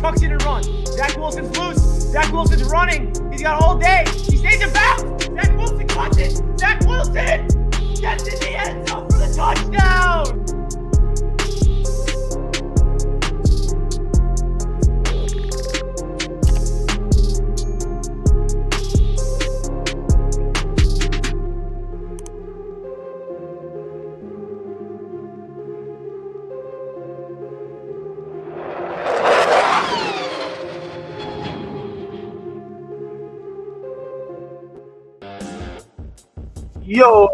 tucks in and runs. Zach Wilson's loose. Zach Wilson's running. He's got all day. He stays in bounds. Zach Wilson cuts it. Zach Wilson gets in the end zone for the touchdown. Yo,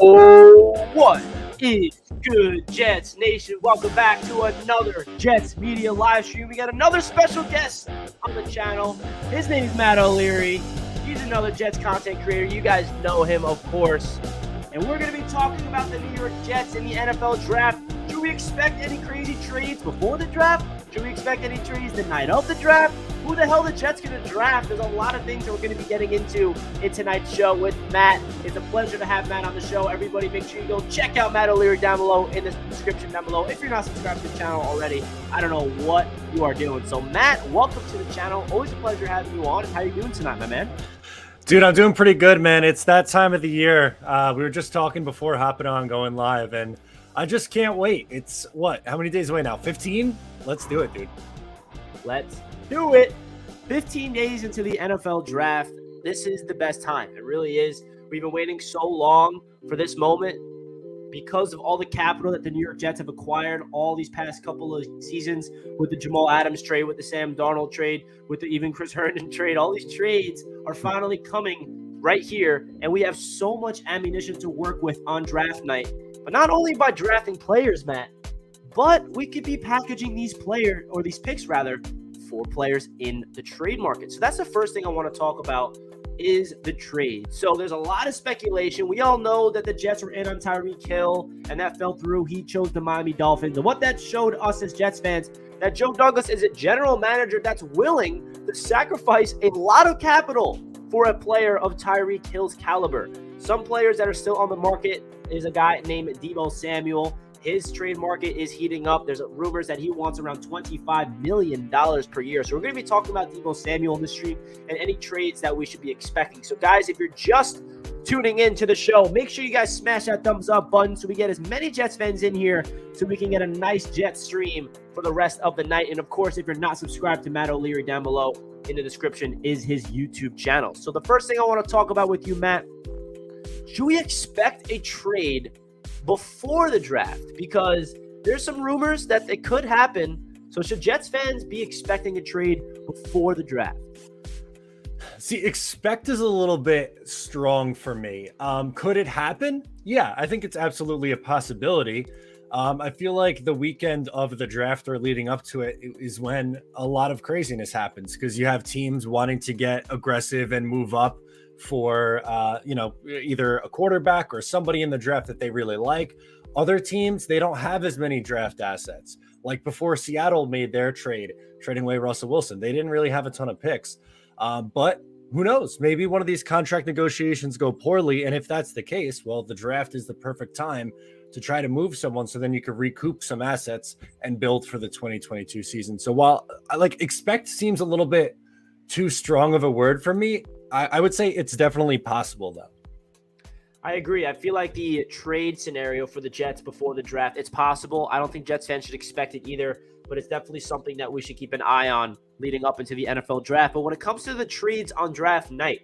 what is good, Jets Nation? Welcome back to another Jets Media live stream. We got another special guest on the channel. His name is Matt O'Leary. He's another Jets content creator. You guys know him, of course. And we're going to be talking about the New York Jets in the NFL draft. Should we expect any crazy trades before the draft? Should we expect any trades the night of the draft? Who the hell the Jets going to draft? There's a lot of things that we're going to be getting into in tonight's show with Matt. It's a pleasure to have Matt on the show. Everybody, make sure you go check out Matt O'Leary down below in the description down below. If you're not subscribed to the channel already, I don't know what you are doing. So, Matt, welcome to the channel. Always a pleasure having you on. How are you doing tonight, my man? Dude, I'm doing pretty good, man. It's that time of the year. We were just talking before hopping on, going live, and I just can't wait. It's what? How many days away now? 15? Let's do it, dude. Let's do it. 15 days into the NFL draft. This is the best time. It really is. We've been waiting so long for this moment because of all the capital that the New York Jets have acquired all these past couple of seasons with the Jamal Adams trade, with the Sam Darnold trade, with the even Chris Herndon trade. All these trades are finally coming right here, and we have so much ammunition to work with on draft night. But not only by drafting players, Matt, but we could be packaging these players, or these picks rather, for players in the trade market. So that's the first thing I want to talk about is the trade. So there's a lot of speculation. We all know that the Jets were in on Tyreek Hill, and that fell through. He chose the Miami Dolphins. And what that showed us as Jets fans, that Joe Douglas is a general manager that's willing to sacrifice a lot of capital for a player of Tyreek Hill's caliber. Some players that are still on the market is a guy named Deebo Samuel. His trade market is heating up. There's rumors that he wants around $25 million per year. So we're going to be talking about Deebo Samuel in the stream and any trades that we should be expecting. So guys, if you're just tuning in to the show, make sure you guys smash that thumbs up button so we get as many Jets fans in here so we can get a nice Jets stream for the rest of the night. And of course, if you're not subscribed to Matt O'Leary, down below in the description is his YouTube channel. So the first thing I want to talk about with you, Matt, should we expect a trade before the draft? Because there's some rumors that it could happen. So should Jets fans be expecting a trade before the draft? See, expect is a little bit strong for me. Could it happen? Yeah, I think it's absolutely a possibility. I feel like the weekend of the draft or leading up to it is when a lot of craziness happens because you have teams wanting to get aggressive and move up for, either a quarterback or somebody in the draft that they really like. Other teams, they don't have as many draft assets. Like before Seattle made their trade, trading away Russell Wilson, they didn't really have a ton of picks. But who knows? Maybe one of these contract negotiations go poorly. And if that's the case, well, the draft is the perfect time to try to move someone so then you can recoup some assets and build for the 2022 season. So while expect seems a little bit too strong of a word for me, I would say it's definitely possible, though. I agree. I feel like the trade scenario for the Jets before the draft, it's possible. I don't think Jets fans should expect it either, but it's definitely something that we should keep an eye on leading up into the NFL draft. But when it comes to the trades on draft night,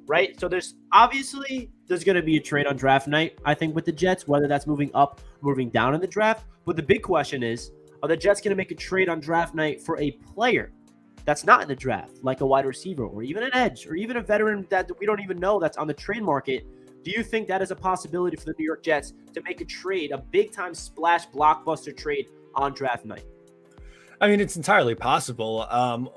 right? So there's going to be a trade on draft night, I think, with the Jets, whether that's moving up, moving down in the draft. But the big question is, are the Jets going to make a trade on draft night for a player that's not in the draft, like a wide receiver or even an edge or even a veteran that we don't even know that's on the trade market? Do you think that is a possibility for the New York Jets to make a trade, a big-time splash blockbuster trade on draft night? I mean, it's entirely possible.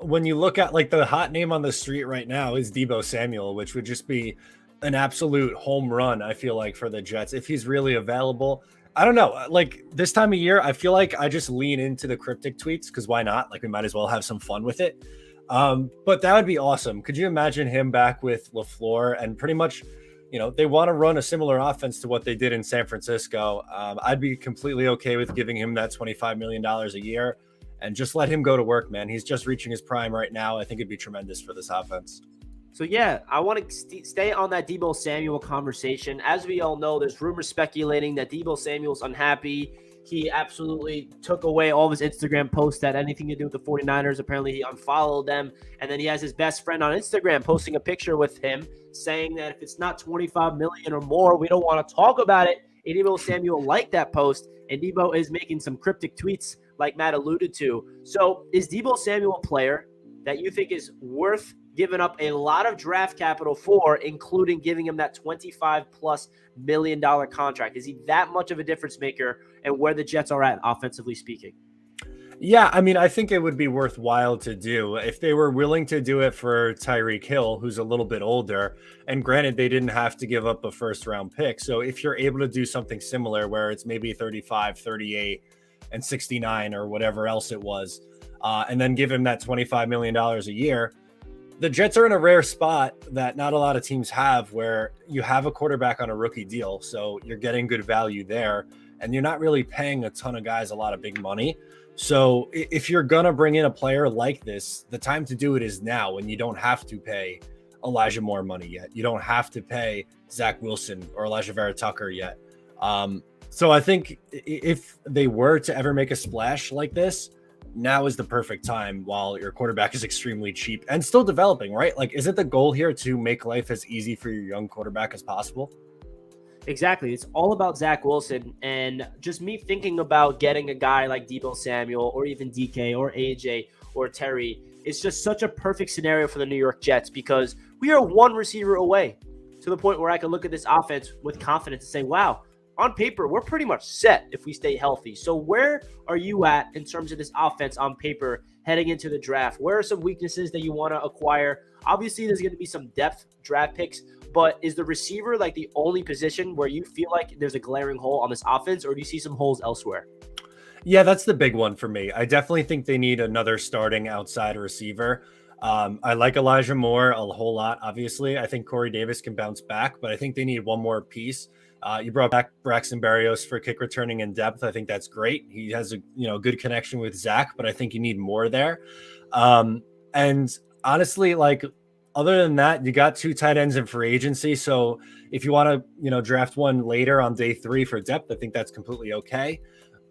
When you look at the hot name on the street right now is Deebo Samuel, which would just be an absolute home run, I feel like, for the Jets if he's really available. I don't know. This time of year, I feel like I just lean into the cryptic tweets because why not? We might as well have some fun with it. But that would be awesome. Could you imagine him back with LaFleur and pretty much, they want to run a similar offense to what they did in San Francisco. I'd be completely okay with giving him that $25 million a year and just let him go to work, man. He's just reaching his prime right now. I think it'd be tremendous for this offense. So, yeah, I want to stay on that Deebo Samuel conversation. As we all know, there's rumors speculating that Deebo Samuel's unhappy. He absolutely took away all of his Instagram posts that had anything to do with the 49ers. Apparently, he unfollowed them. And then he has his best friend on Instagram posting a picture with him saying that if it's not $25 million or more, we don't want to talk about it. And Deebo Samuel liked that post, and Deebo is making some cryptic tweets like Matt alluded to. So is Deebo Samuel a player that you think is worth giving up a lot of draft capital for, including giving him that $25+ million contract? Is he that much of a difference maker and where the Jets are at offensively speaking? Yeah, I mean, I think it would be worthwhile to do if they were willing to do it for Tyreek Hill, who's a little bit older. And granted, they didn't have to give up a first-round pick. So if you're able to do something similar where it's maybe 35, 38, and 69 or whatever else it was, and then give him that $25 million a year, the Jets are in a rare spot that not a lot of teams have, where you have a quarterback on a rookie deal. So you're getting good value there, and you're not really paying a ton of guys a lot of big money. So if you're going to bring in a player like this, the time to do it is now, when you don't have to pay Elijah Moore money yet. You don't have to pay Zach Wilson or Elijah Vera Tucker yet. So I think if they were to ever make a splash like this, now is the perfect time while your quarterback is extremely cheap and still developing, right? Like, is it the goal here to make life as easy for your young quarterback as possible? Exactly. It's all about Zach Wilson. And just me thinking about getting a guy like Deebo Samuel or even DK or AJ or Terry, it's just such a perfect scenario for the New York Jets, because we are one receiver away to the point where I can look at this offense with confidence and say, wow, on paper, we're pretty much set if we stay healthy. So where are you at in terms of this offense on paper heading into the draft? Where are some weaknesses that you want to acquire? Obviously, there's going to be some depth draft picks, but is the receiver like the only position where you feel like there's a glaring hole on this offense, or do you see some holes elsewhere? Yeah, that's the big one for me. I definitely think they need another starting outside receiver. I like Elijah Moore a whole lot, obviously. I think Corey Davis can bounce back, but I think they need one more piece. You brought back Braxton Berrios for kick returning in depth. I think that's great. He has a good connection with Zach, but I think you need more there. And honestly, like, other than that, you got 2 tight ends in free agency. So if you want to, draft one later on day 3 for depth, I think that's completely okay.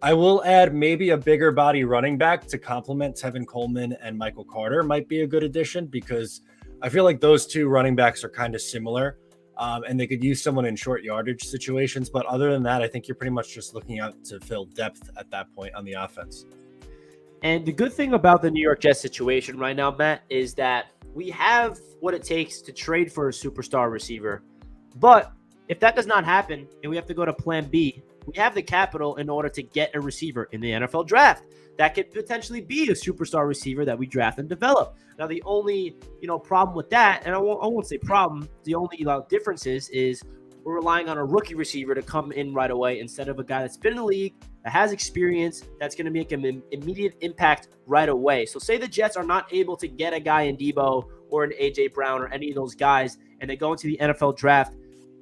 I will add maybe a bigger body running back to complement Tevin Coleman and Michael Carter might be a good addition, because I feel like those 2 running backs are kind of similar. And they could use someone in short yardage situations. But other than that, I think you're pretty much just looking out to fill depth at that point on the offense. And the good thing about the New York Jets situation right now, Matt, is that we have what it takes to trade for a superstar receiver. But if that does not happen and we have to go to plan B, we have the capital in order to get a receiver in the NFL draft that could potentially be a superstar receiver that we draft and develop. Now, the only, problem with that, and I won't say problem, the only difference is we're relying on a rookie receiver to come in right away instead of a guy that's been in the league, that has experience, that's going to make an immediate impact right away. So say the Jets are not able to get a guy in Deebo or an A.J. Brown or any of those guys, and they go into the NFL draft,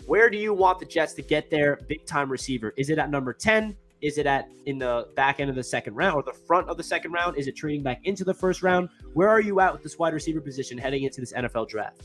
where do you want the Jets to get their big-time receiver? Is it at number 10? Is it in the back end of the second round or the front of the second round? Is it trading back into the first round? Where are you at with this wide receiver position heading into this NFL draft?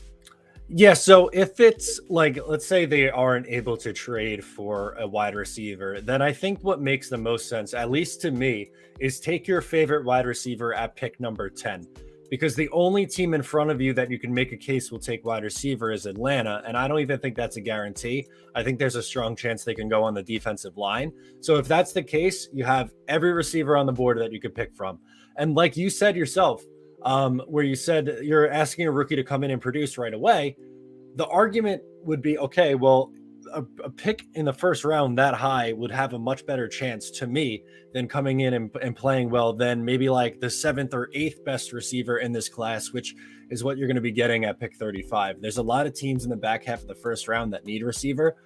Yeah, so if it's like, let's say they aren't able to trade for a wide receiver, then I think what makes the most sense, at least to me, is take your favorite wide receiver at pick number 10. Because the only team in front of you that you can make a case will take wide receiver is Atlanta. And I don't even think that's a guarantee. I think there's a strong chance they can go on the defensive line. So if that's the case, you have every receiver on the board that you could pick from. And like you said yourself, where you said you're asking a rookie to come in and produce right away, the argument would be, okay, well, a pick in the first round that high would have a much better chance to me than coming in and playing well than maybe like the 7th or 8th best receiver in this class, which is what you're going to be getting at pick 35. There's a lot of teams in the back half of the first round that need a receiver.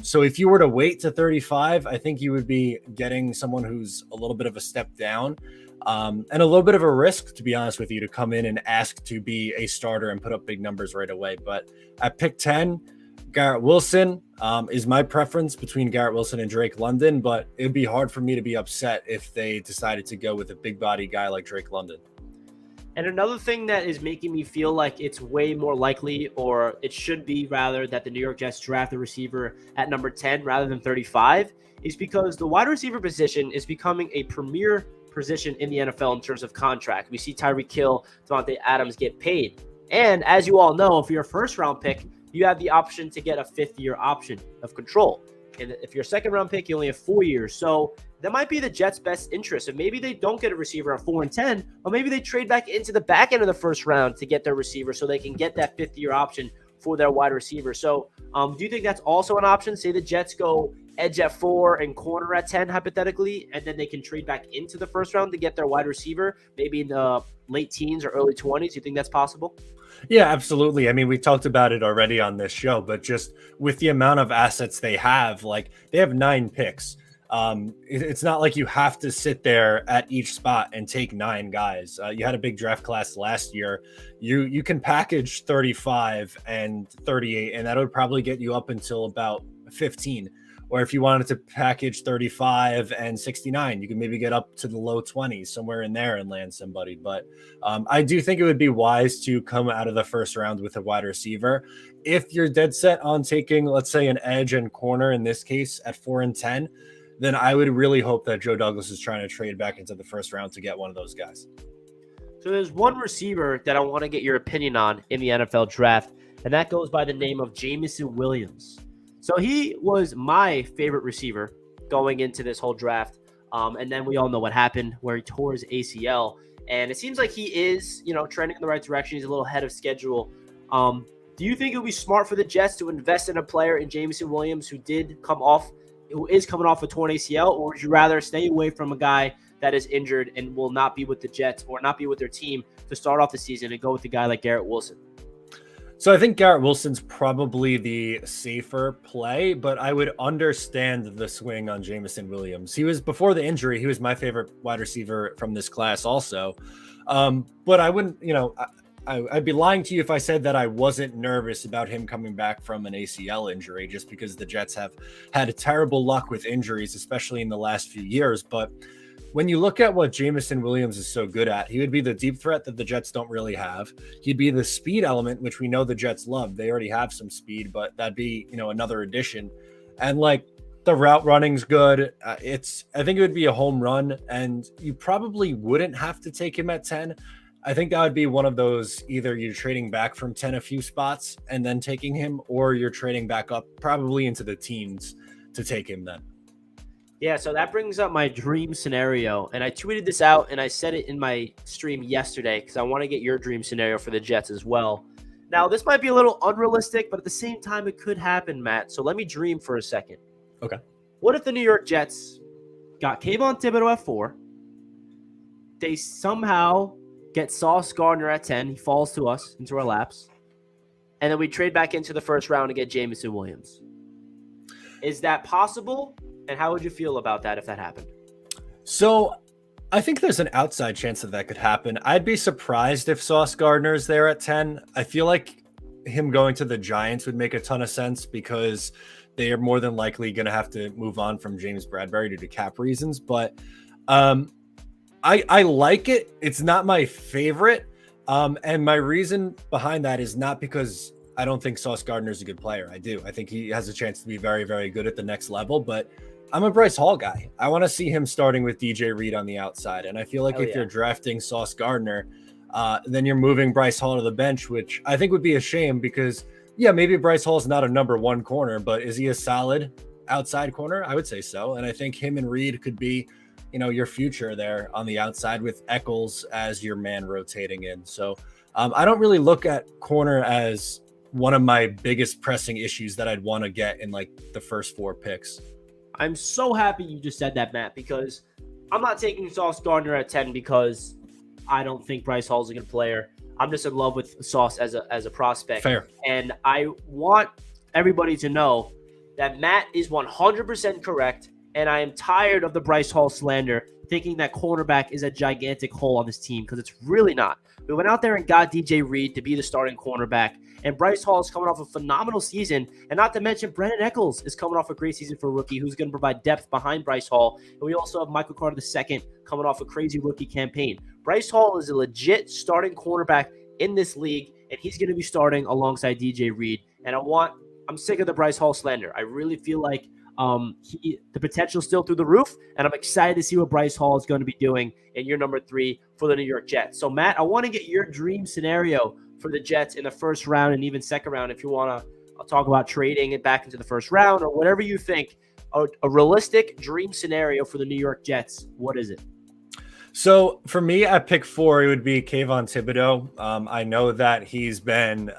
So if you were to wait to 35, I think you would be getting someone who's a little bit of a step down and a little bit of a risk, to be honest with you, to come in and ask to be a starter and put up big numbers right away. But at pick 10, Garrett Wilson is my preference between Garrett Wilson and Drake London, but it'd be hard for me to be upset if they decided to go with a big body guy like Drake London. And another thing that is making me feel like it's way more likely, or it should be rather, that the New York Jets draft a receiver at number 10 rather than 35 is because the wide receiver position is becoming a premier position in the NFL in terms of contract. We see Tyreek Hill, Devontae Adams get paid. And as you all know, if you're a first-round pick, you have the option to get a fifth-year option of control. And if you're a second-round pick, you only have 4 years. So that might be the Jets' best interest. And maybe they don't get a receiver at 4 and 10, or maybe they trade back into the back end of the first round to get their receiver so they can get that fifth-year option for their wide receiver. So do you think that's also an option? Say the Jets go edge at 4 and corner at 10, hypothetically, and then they can trade back into the first round to get their wide receiver, maybe in the late teens or early 20s. You think that's possible? Yeah, absolutely. I mean, we talked about it already on this show, but just with the amount of assets they have, like they have 9 picks. It's not like you have to sit there at each spot and take 9 guys. You had a big draft class last year. You can package 35 and 38, and that would probably get you up until about 15. Or if you wanted to package 35 and 69, you can maybe get up to the low 20s, somewhere in there, and land somebody. But I do think it would be wise to come out of the first round with a wide receiver. If you're dead set on taking, let's say, an edge and corner, in this case, at 4 and 10, then I would really hope that Joe Douglas is trying to trade back into the first round to get one of those guys. So there's one receiver that I want to get your opinion on in the NFL draft, and that goes by the name of Jameson Williams. So he was my favorite receiver going into this whole draft. And then we all know what happened where he tore his ACL. And it seems like he is, trending in the right direction. He's a little ahead of schedule. Do you think it would be smart for the Jets to invest in a player in Jameson Williams who is coming off a torn ACL? Or would you rather stay away from a guy that is injured and will not be with the Jets or not be with their team to start off the season and go with a guy like Garrett Wilson? So I think Garrett Wilson's probably the safer play, but I would understand the swing on Jameson Williams. He was, before the injury, he was my favorite wide receiver from this class also. But I wouldn't, I'd be lying to you if I said that I wasn't nervous about him coming back from an ACL injury, just because the Jets have had a terrible luck with injuries, especially in the last few years. But when you look at what Jameson Williams is so good at, he would be the deep threat that the Jets don't really have. He'd be the speed element, which we know the Jets love. They already have some speed, but that'd be, another addition. And like the route running's good. I think it would be a home run, and you probably wouldn't have to take him at 10. I think that would be one of those, either you're trading back from 10 a few spots and then taking him, or you're trading back up probably into the teens to take him then. Yeah, so that brings up my dream scenario, and I tweeted this out, and I said it in my stream yesterday because I want to get your dream scenario for the Jets as well. Now, this might be a little unrealistic, but at the same time, it could happen, Matt. So let me dream for a second. Okay. What if the New York Jets got Kayvon Thibodeau at 4? They somehow get Sauce Gardner at 10. He falls to us into our laps. And then we trade back into the first round to get Jameson Williams. Is that possible? And how would you feel about that if that happened? So I think there's an outside chance that could happen. I'd be surprised if Sauce Gardner's there at 10. I feel like him going to the Giants would make a ton of sense because they are more than likely going to have to move on from James Bradberry due to cap reasons. But I like it. It's not my favorite. And my reason behind that is not because I don't think Sauce Gardner's a good player. I do. I think he has a chance to be very, very good at the next level. But I'm a Bryce Hall guy. I want to see him starting with DJ Reed on the outside. And I feel like if you're drafting Sauce Gardner, then you're moving Bryce Hall to the bench, which I think would be a shame because, yeah, maybe Bryce Hall's not a number 1 corner, but is he a solid outside corner? I would say so. And I think him and Reed could be, your future there on the outside with Eccles as your man rotating in. So I don't really look at corner as one of my biggest pressing issues that I'd want to get in like the first 4 picks. I'm so happy you just said that, Matt, because I'm not taking Sauce Gardner at 10 because I don't think Bryce Hall's a good player. I'm just in love with Sauce as a prospect. Fair. And I want everybody to know that Matt is 100% correct. And I am tired of the Bryce Hall slander, thinking that cornerback is a gigantic hole on this team, because it's really not. We went out there and got DJ Reed to be the starting cornerback, and Bryce Hall is coming off a phenomenal season, and not to mention Brendan Eccles is coming off a great season for a rookie who's going to provide depth behind Bryce Hall, and we also have Michael Carter II coming off a crazy rookie campaign. Bryce Hall is a legit starting cornerback in this league, and he's going to be starting alongside DJ Reed, and I'm sick of the Bryce Hall slander. I really feel like the potential's still through the roof, and I'm excited to see what Bryce Hall is going to be doing in year number 3 for the New York Jets. So, Matt, I want to get your dream scenario for the Jets in the first round and even second round. If you want to talk about trading it back into the first round or whatever you think, a realistic dream scenario for the New York Jets, what is it? So for me at pick 4, it would be Kayvon Thibodeau. I know that he's been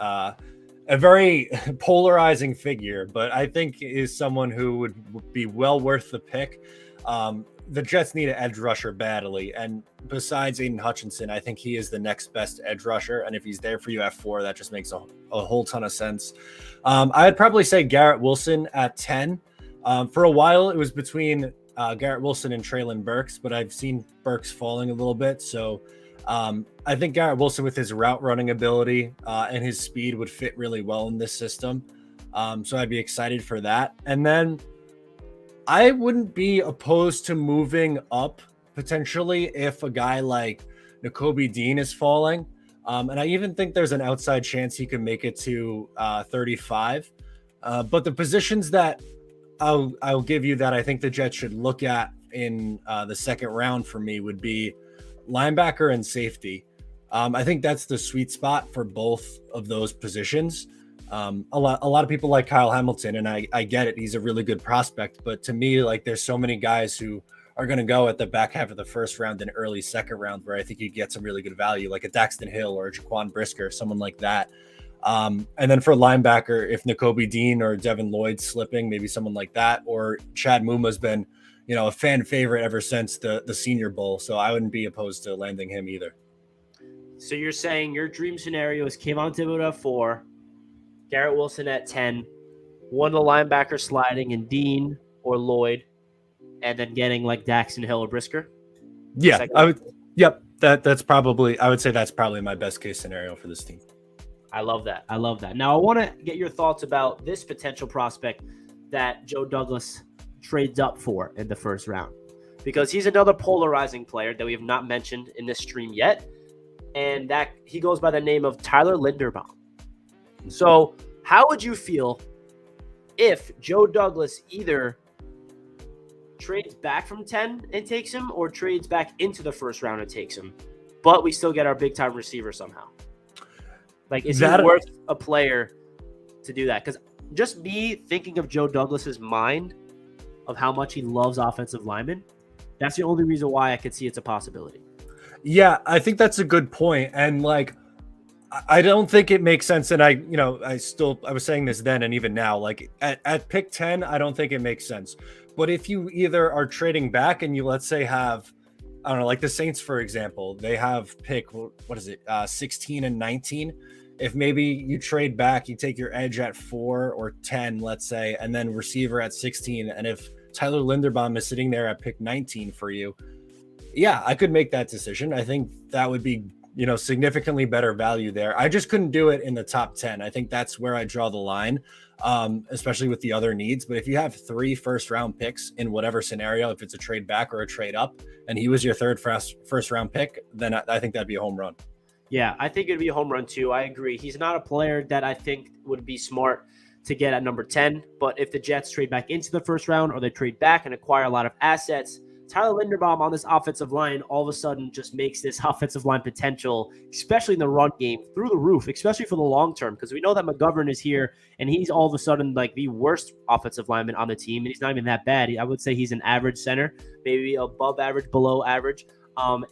a very polarizing figure, but I think is someone who would be well worth the pick. The Jets need an edge rusher badly, and besides Aiden Hutchinson, I think he is the next best edge rusher, and if he's there for you at 4, that just makes a whole ton of sense. I'd probably say Garrett Wilson at 10. For a while, it was between Garrett Wilson and Treylon Burks, but I've seen Burks falling a little bit, so I think Garrett Wilson with his route running ability and his speed would fit really well in this system. So I'd be excited for that. And then I wouldn't be opposed to moving up potentially if a guy like Nakobe Dean is falling. And I even think there's an outside chance he could make it to 35. But the positions that I'll give you that I think the Jets should look at in the second round for me would be linebacker and safety. I think that's the sweet spot for both of those positions. A lot of people like Kyle Hamilton, and I get it. He's a really good prospect, but to me, like, there's so many guys who are going to go at the back half of the first round and early second round where I think you get some really good value, like a Daxton Hill or a Jaquan Brisker, someone like that. And then for linebacker, if Nakobe Dean or Devin Lloyd's slipping, maybe someone like that, or Chad Muma's been, a fan favorite ever since the Senior Bowl. So I wouldn't be opposed to landing him either. So you're saying your dream scenario is Kayvon Thibodeau at 4, Garrett Wilson at 10, one of the linebackers sliding in Dean or Lloyd, and then getting like Daxton Hill or Brisker? Yeah, I would. Yep, that's probably. I would say that's probably my best case scenario for this team. I love that. Now I want to get your thoughts about this potential prospect that Joe Douglas trades up for in the first round, because he's another polarizing player that we have not mentioned in this stream yet, and that he goes by the name of Tyler Linderbaum. So how would you feel if Joe Douglas either trades back from 10 and takes him, or trades back into the first round and takes him, but we still get our big time receiver somehow? Like, is he worth a player to do that? Because just me thinking of Joe Douglas's mind of how much he loves offensive linemen, that's the only reason why I could see it's a possibility. Yeah, I think that's a good point. And like, I don't think it makes sense. And I was saying this then and even now, like at pick 10, I don't think it makes sense. But if you either are trading back and you, let's say, have, I don't know, like the Saints, for example, they have pick, 16 and 19. If maybe you trade back, you take your edge at 4 or 10, let's say, and then receiver at 16. And if Tyler Linderbaum is sitting there at pick 19 for you, yeah, I could make that decision. I think that would be, significantly better value there. I just couldn't do it in the top 10. I think that's where I draw the line, especially with the other needs. But if you have 3 first-round picks in whatever scenario, if it's a trade back or a trade up, and he was your third first-round pick, then I think that'd be a home run. Yeah, I think it'd be a home run too. I agree. He's not a player that I think would be smart to get at number 10. But if the Jets trade back into the first round, or they trade back and acquire a lot of assets, Tyler Linderbaum on this offensive line all of a sudden just makes this offensive line potential, especially in the run game, through the roof, especially for the long term, because we know that McGovern is here and he's all of a sudden like the worst offensive lineman on the team, and he's not even that bad. I would say he's an average center, maybe above average, below average.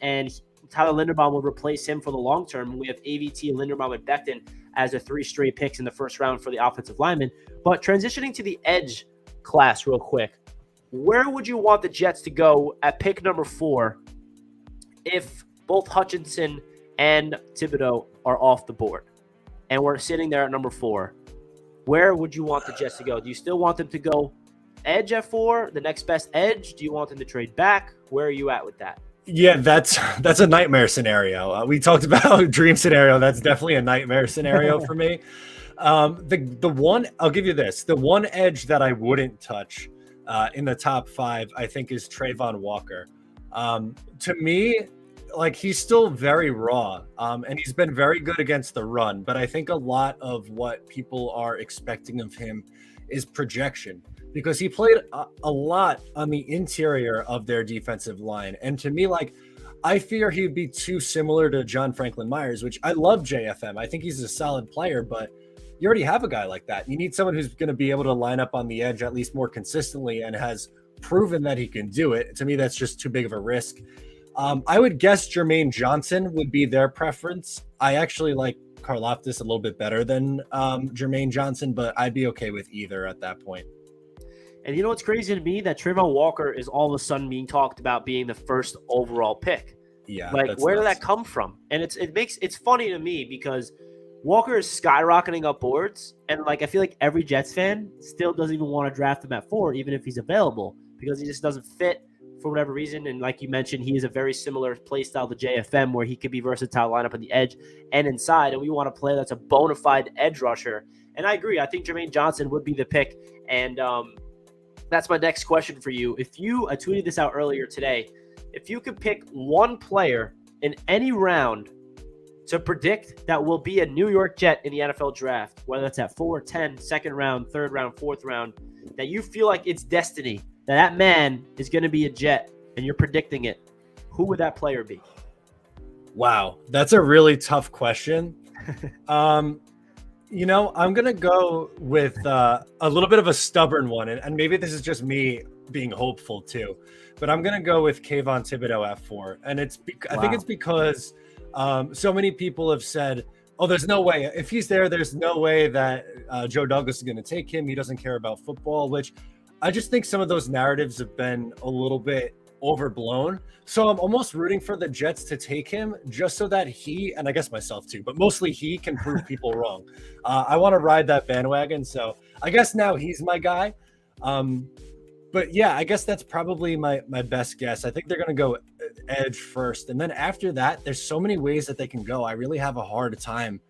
And Tyler Linderbaum will replace him for the long term. We have AVT, Linderbaum, and Becton as the 3 straight picks in the first round for the offensive lineman. But transitioning to the edge class real quick, where would you want the Jets to go at pick number 4 if both Hutchinson and Thibodeau are off the board and we're sitting there at number 4? Where would you want the Jets to go? Do you still want them to go edge at 4, the next best edge? Do you want them to trade back? Where are you at with that? Yeah, that's a nightmare scenario. We talked about dream scenario. That's definitely a nightmare scenario for me. The one, I'll give you this, the one edge that I wouldn't touch in the top 5, I think, is Trayvon Walker. To me, like, he's still very raw, and he's been very good against the run, but I think a lot of what people are expecting of him is projection, because he played a lot on the interior of their defensive line. And to me, like, I fear he'd be too similar to John Franklin Myers, which I love JFM. I think he's a solid player, but you already have a guy like that. You need someone who's going to be able to line up on the edge at least more consistently and has proven that he can do it. To me, that's just too big of a risk. I would guess Jermaine Johnson would be their preference. I actually like Karlaftis a little bit better than Jermaine Johnson, but I'd be okay with either at that point. And you know what's crazy to me? That Trayvon Walker is all of a sudden being talked about being the first overall pick. Yeah, like, where did that come from? And it's funny to me because Walker is skyrocketing up boards, and like I feel like every Jets fan still doesn't even want to draft him at 4, even if he's available, because he just doesn't fit for whatever reason. And like you mentioned, he is a very similar play style to JFM, where he could be versatile, line up on the edge and inside, and we want a player that's a bona fide edge rusher. And I agree. I think Jermaine Johnson would be the pick, and that's my next question for you. I tweeted this out earlier today. If you could pick one player in any round to predict that will be a New York Jet in the NFL draft, whether it's at 4, 10, second round, third round, fourth round, that you feel like it's destiny, that man is going to be a Jet, and you're predicting it, who would that player be? Wow, that's a really tough question. You know, I'm going to go with a little bit of a stubborn one, and maybe this is just me being hopeful too, but I'm going to go with Kayvon Thibodeau at 4. And I think it's because so many people have said, oh, there's no way. If he's there's no way that Joe Douglas is going to take him. He doesn't care about football, which I just think some of those narratives have been a little bit overblown. So I'm almost rooting for the Jets to take him just so that he, and I guess myself too, but mostly he can prove people wrong. I want to ride that bandwagon. So I guess now he's my guy. But yeah, I guess that's probably my best guess. I think they're going to go edge first. And then after that, there's so many ways that they can go. I really have a hard time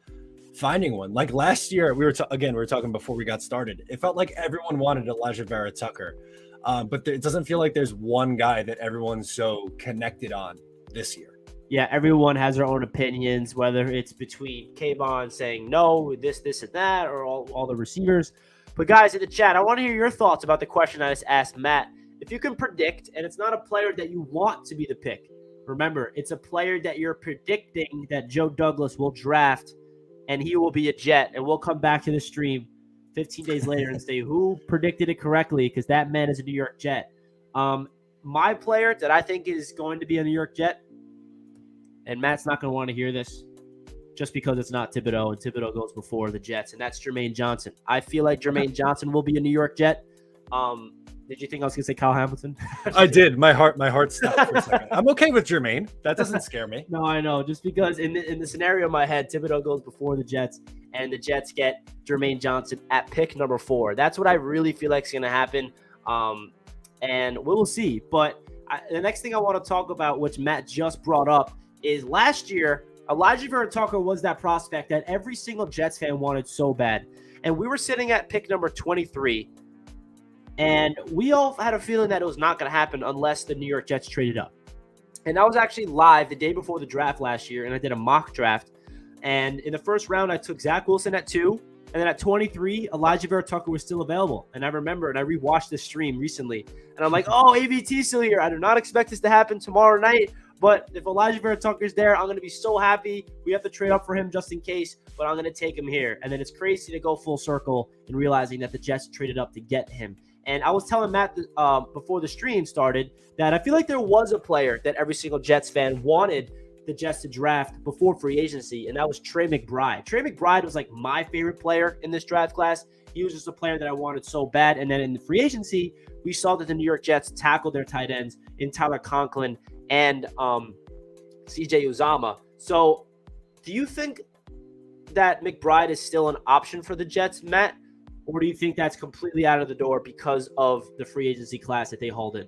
finding one. Like last year, we were talking before we got started. It felt like everyone wanted Elijah Vera Tucker. But it doesn't feel like there's one guy that everyone's so connected on this year. Yeah, everyone has their own opinions, whether it's between Kayvon saying no, this, and that, or all the receivers. But guys in the chat, I want to hear your thoughts about the question I just asked Matt. If you can predict, and it's not a player that you want to be the pick, remember, it's a player that you're predicting that Joe Douglas will draft, and he will be a Jet, and we'll come back to the stream 15 days later and say who predicted it correctly, because that man is a New York Jet. My player that I think is going to be a New York Jet, and Matt's not going to want to hear this just because it's not Thibodeau, and Thibodeau goes before the Jets, and that's Jermaine Johnson. I feel like Jermaine Johnson will be a New York Jet. Did you think I was going to say Kyle Hamilton? I did. My heart stopped for a second. I'm okay with Jermaine. That doesn't scare me. No, I know. Just because in the scenario in my head, Thibodeau goes before the Jets, and the Jets get Jermaine Johnson at pick number 4. That's what I really feel like is going to happen, and we'll see. But the next thing I want to talk about, which Matt just brought up, is last year, Elijah Vera Tucker was that prospect that every single Jets fan wanted so bad. And we were sitting at pick number 23, and we all had a feeling that it was not going to happen unless the New York Jets traded up. And I was actually live the day before the draft last year, and I did a mock draft. And in the first round, I took Zach Wilson at 2. And then at 23, Elijah Vera Tucker was still available. And I remember, and I rewatched this stream recently, and I'm like, oh, AVT's still here. I do not expect this to happen tomorrow night. But if Elijah Vera Tucker's there, I'm going to be so happy. We have to trade up for him just in case, but I'm going to take him here. And then it's crazy to go full circle and realizing that the Jets traded up to get him. And I was telling Matt before the stream started that I feel like there was a player that every single Jets fan wanted the Jets to draft before free agency, and that was Trey McBride. Trey McBride was like my favorite player in this draft class. He was just a player that I wanted so bad. And then in the free agency, we saw that the New York Jets tackled their tight ends in Tyler Conklin and CJ Uzomah. So do you think that McBride is still an option for the Jets, Matt? Or do you think that's completely out of the door because of the free agency class that they hauled in?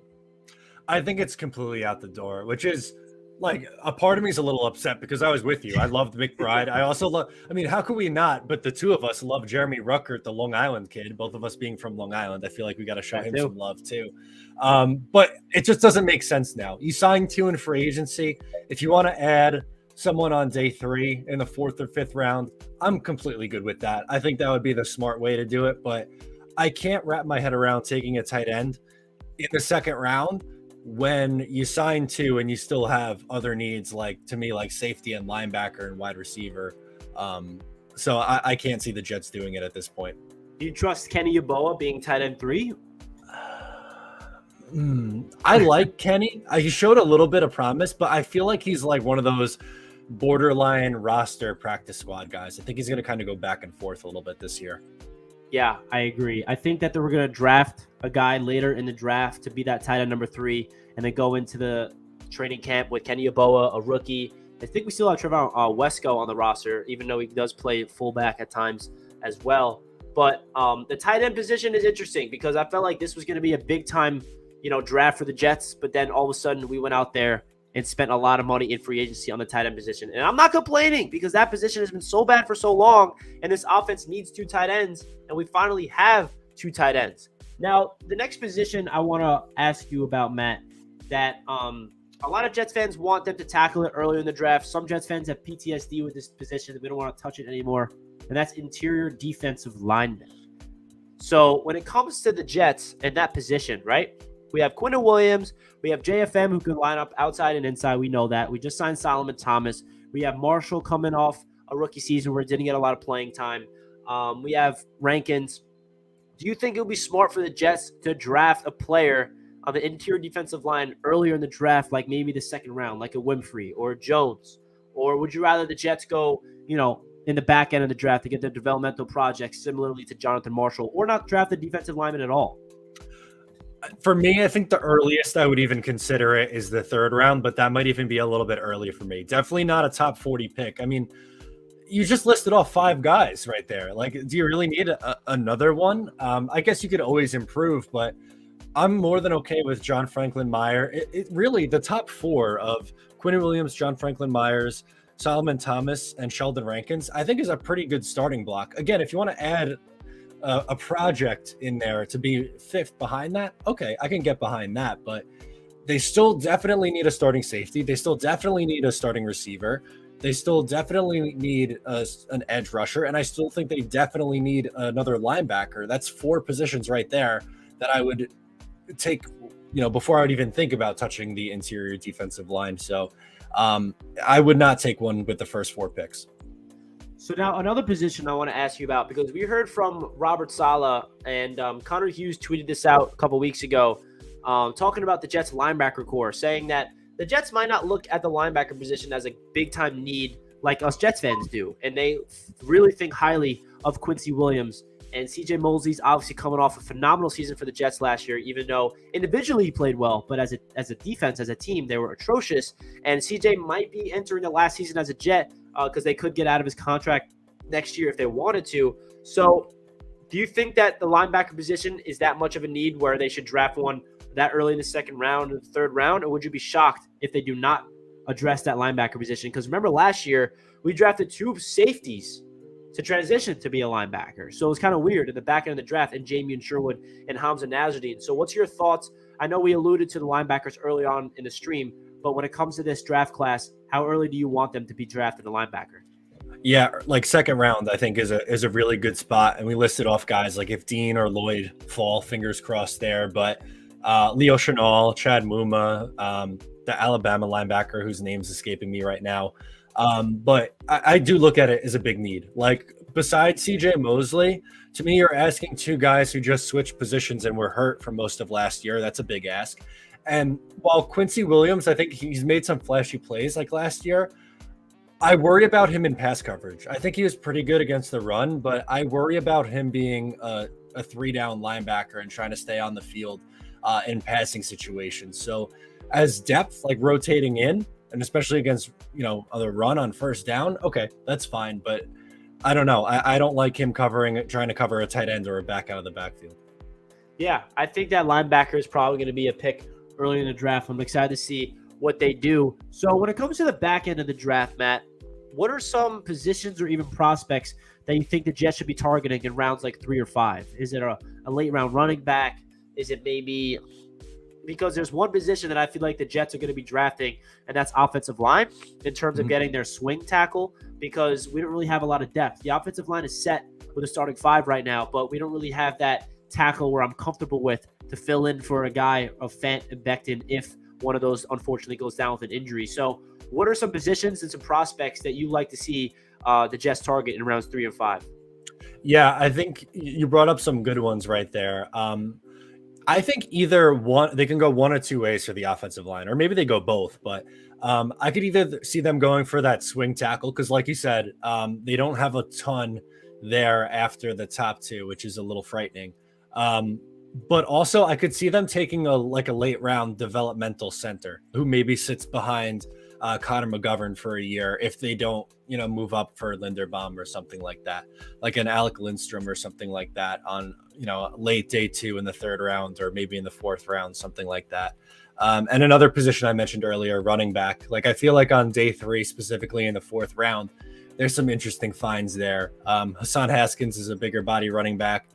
I think it's completely out the door, which is like a part of me is a little upset because I was with you. I loved McBride. I also love, I mean, how could we not? But the two of us love Jeremy Ruckert, the Long Island kid, both of us being from Long Island. I feel like we got to show him some love too. But it just doesn't make sense now. You signed 2 in free agency. If you want to add someone on day 3 in the 4th or 5th round, I'm completely good with that. I think that would be the smart way to do it. But I can't wrap my head around taking a tight end in the 2nd round when you sign 2 and you still have other needs, like to me, like safety and linebacker and wide receiver. So I can't see the Jets doing it at this point. Do you trust Kenny Yeboah being tight end 3? I like Kenny. He showed a little bit of promise, but I feel like he's like one of those borderline roster practice squad guys. I think he's going to kind of go back and forth a little bit this year. Yeah, I agree. I think that they were going to draft a guy later in the draft to be that tight end number 3 and then go into the training camp with Kenny Yeboah, a rookie. I think we still have Trevor Wesco on the roster, even though he does play fullback at times as well. But the tight end position is interesting because I felt like this was going to be a big time, draft for the Jets. But then all of a sudden we went out there and spent a lot of money in free agency on the tight end position. And I'm not complaining because that position has been so bad for so long, and this offense needs 2 tight ends, and we finally have 2 tight ends. Now, the next position I want to ask you about, Matt, that a lot of Jets fans want them to tackle it earlier in the draft. Some Jets fans have PTSD with this position. They don't want to touch it anymore, and that's interior defensive lineman. So when it comes to the Jets and that position, right, we have Quinton Williams. We have JFM who can line up outside and inside. We know that. We just signed Solomon Thomas. We have Marshall coming off a rookie season where he didn't get a lot of playing time. We have Rankins. Do you think it would be smart for the Jets to draft a player on the interior defensive line earlier in the draft, like maybe the 2nd round, like a Winfrey or a Jones? Or would you rather the Jets go, in the back end of the draft to get their developmental projects similarly to Jonathan Marshall, or not draft the defensive lineman at all? For me, I think the earliest I would even consider it is the 3rd round, but that might even be a little bit early for me. Definitely not a top 40 pick. I mean, you just listed off 5 guys right there. Like, do you really need another one? I guess you could always improve, but I'm more than okay with John Franklin Meyer. It really, the top 4 of Quinton Williams, John Franklin Myers, Solomon Thomas, and Sheldon Rankins, I think is a pretty good starting block. Again, if you want to add a project in there to be 5th behind that, okay, I can get behind that, but they still definitely need a starting safety. They still definitely need a starting receiver. They still definitely need an edge rusher, and I still think they definitely need another linebacker. That's 4 positions right there that I would take, before I would even think about touching the interior defensive line. So I would not take one with the first 4 picks. So now another position I want to ask you about, because we heard from Robert Saleh and Connor Hughes tweeted this out a couple weeks ago, talking about the Jets linebacker core, saying that the Jets might not look at the linebacker position as a big-time need like us Jets fans do, and they really think highly of Quincy Williams. And CJ Mosley's obviously coming off a phenomenal season for the Jets last year, even though individually he played well, but as a defense, as a team, they were atrocious. And CJ might be entering the last season as a Jet because they could get out of his contract next year if they wanted to. So do you think that the linebacker position is that much of a need where they should draft one that early in the 2nd round or the 3rd round? Or would you be shocked if they do not address that linebacker position? Because remember last year, we drafted 2 safeties to transition to be a linebacker. So it's kind of weird in the back end of the draft, and Jamie Sherwood and Hamza Nasruddin. So what's your thoughts? I know we alluded to the linebackers early on in the stream, but when it comes to this draft class, how early do you want them to be drafted a linebacker? Yeah, like 2nd round, I think is a really good spot. And we listed off guys like if Dean or Lloyd fall, fingers crossed there. But Leo Chenal, Chad Muma, the Alabama linebacker whose name's escaping me right now. But I do look at it as a big need. Like besides CJ Mosley, to me, you're asking 2 guys who just switched positions and were hurt for most of last year. That's a big ask. And while Quincy Williams, I think he's made some flashy plays like last year, I worry about him in pass coverage. I think he was pretty good against the run, but I worry about him being a 3-down linebacker and trying to stay on the field in passing situations. So as depth, like rotating in, and especially against, a run on 1st down, okay, that's fine. But I don't know. I don't like him trying to cover a tight end or a back out of the backfield. Yeah, I think that linebacker is probably going to be a pick early in the draft. I'm excited to see what they do. So when it comes to the back end of the draft, Matt, what are some positions or even prospects that you think the Jets should be targeting in rounds like 3 or 5? Is it a late round running back? Is it maybe because there's one position that I feel like the Jets are going to be drafting, and that's offensive line in terms of getting their swing tackle, because we don't really have a lot of depth. The offensive line is set with a starting 5 right now, but we don't really have that tackle where I'm comfortable with to fill in for a guy of Fant and Becton if one of those unfortunately goes down with an injury. So what are some positions and some prospects that you like to see the Jets target in rounds 3 and 5? Yeah, I think you brought up some good ones right there. I think either one, they can go one or two ways for the offensive line, or maybe they go both. But I could either see them going for that swing tackle because, like you said, they don't have a ton there after the top 2, which is a little frightening. But also, I could see them taking a late round developmental center who maybe sits behind Connor McDermott for a year if they don't, move up for Linderbaum or something like that, like an Alec Lindstrom or something like that on, late day 2 in the 3rd round or maybe in the 4th round, something like that. And another position I mentioned earlier, running back. Like I feel like on day 3, specifically in the 4th round, there's some interesting finds there. Hassan Haskins is a bigger body running back.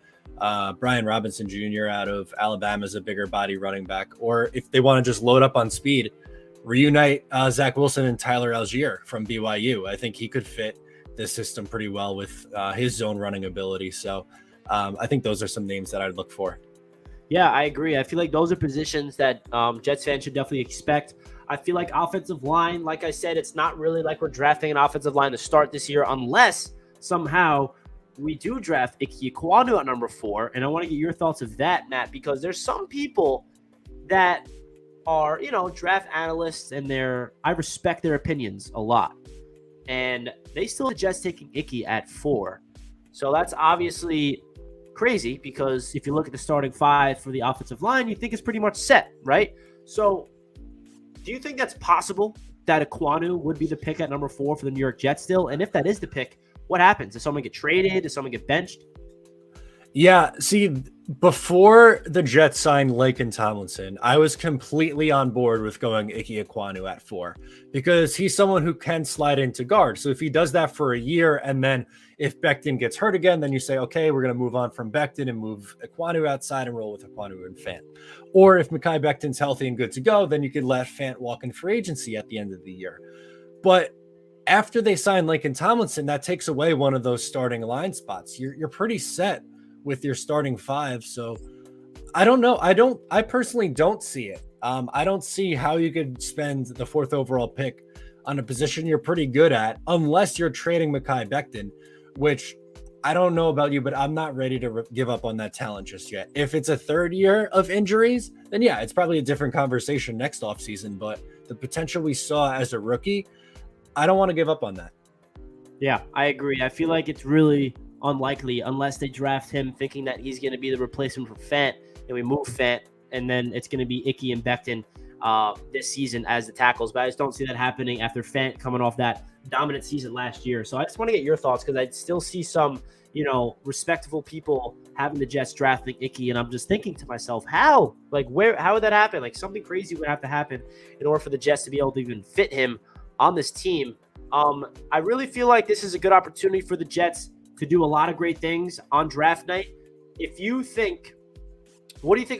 Brian Robinson Jr. out of Alabama is a bigger body running back. Or if they want to just load up on speed, reunite Zach Wilson and Tyler Algier from BYU. I think he could fit this system pretty well with his zone running ability. So I think those are some names that I'd look for. Yeah, I agree. I feel like those are positions that Jets fans should definitely expect. I feel like offensive line, like I said, it's not really like we're drafting an offensive line to start this year unless somehow we do draft Ike Ekwonu at number 4. And I want to get your thoughts of that, Matt, because there's some people that are, draft analysts, and I respect their opinions a lot. And they still suggest taking Ike at 4. So that's obviously crazy because if you look at the starting 5 for the offensive line, you think it's pretty much set, right? So do you think that's possible that Ekwonu would be the pick at number 4 for the New York Jets still? And if that is the pick, what happens? Does someone get traded? Does someone get benched? Yeah, see, before the Jets signed Laken Tomlinson, I was completely on board with going Ike Ekwonu at 4 because he's someone who can slide into guard. So if he does that for a year and then if Becton gets hurt again, then you say, okay, we're going to move on from Becton and move Ekwonu outside and roll with Ekwonu and Fant. Or if Mekhi Becton's healthy and good to go, then you could let Fant walk in free agency at the end of the year. But after they sign Laken Tomlinson, that takes away one of those starting line spots. You're pretty set with your starting 5. So I don't know. I personally don't see it. I don't see how you could spend the 4th overall pick on a position you're pretty good at, unless you're trading Mekhi Becton, which I don't know about you, but I'm not ready to give up on that talent just yet. If it's a 3rd year of injuries, then yeah, it's probably a different conversation next offseason, but the potential we saw as a rookie, I don't want to give up on that. Yeah, I agree. I feel like it's really unlikely unless they draft him thinking that he's going to be the replacement for Fant and we move Fant and then it's going to be Ike and Becton this season as the tackles. But I just don't see that happening after Fant coming off that dominant season last year. So I just want to get your thoughts because I still see some, respectable people having the Jets drafting Ike, and I'm just thinking to myself, how? Like, how would that happen? Like, something crazy would have to happen in order for the Jets to be able to even fit him on this team. I really feel like this is a good opportunity for the Jets to do a lot of great things on draft night. What do you think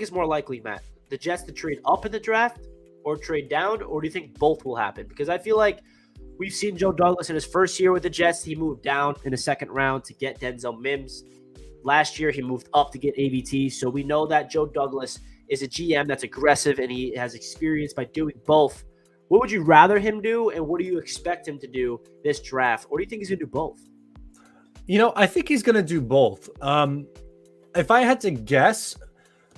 is more likely, Matt? The Jets to trade up in the draft or trade down, or do you think both will happen? Because I feel like we've seen Joe Douglas in his first year with the Jets. He moved down in the 2nd round to get Denzel Mims. Last year, he moved up to get AVT. So we know that Joe Douglas is a GM that's aggressive and he has experience by doing both. What would you rather him do, and what do you expect him to do this draft? Or do you think he's going to do both? I think he's going to do both. If I had to guess,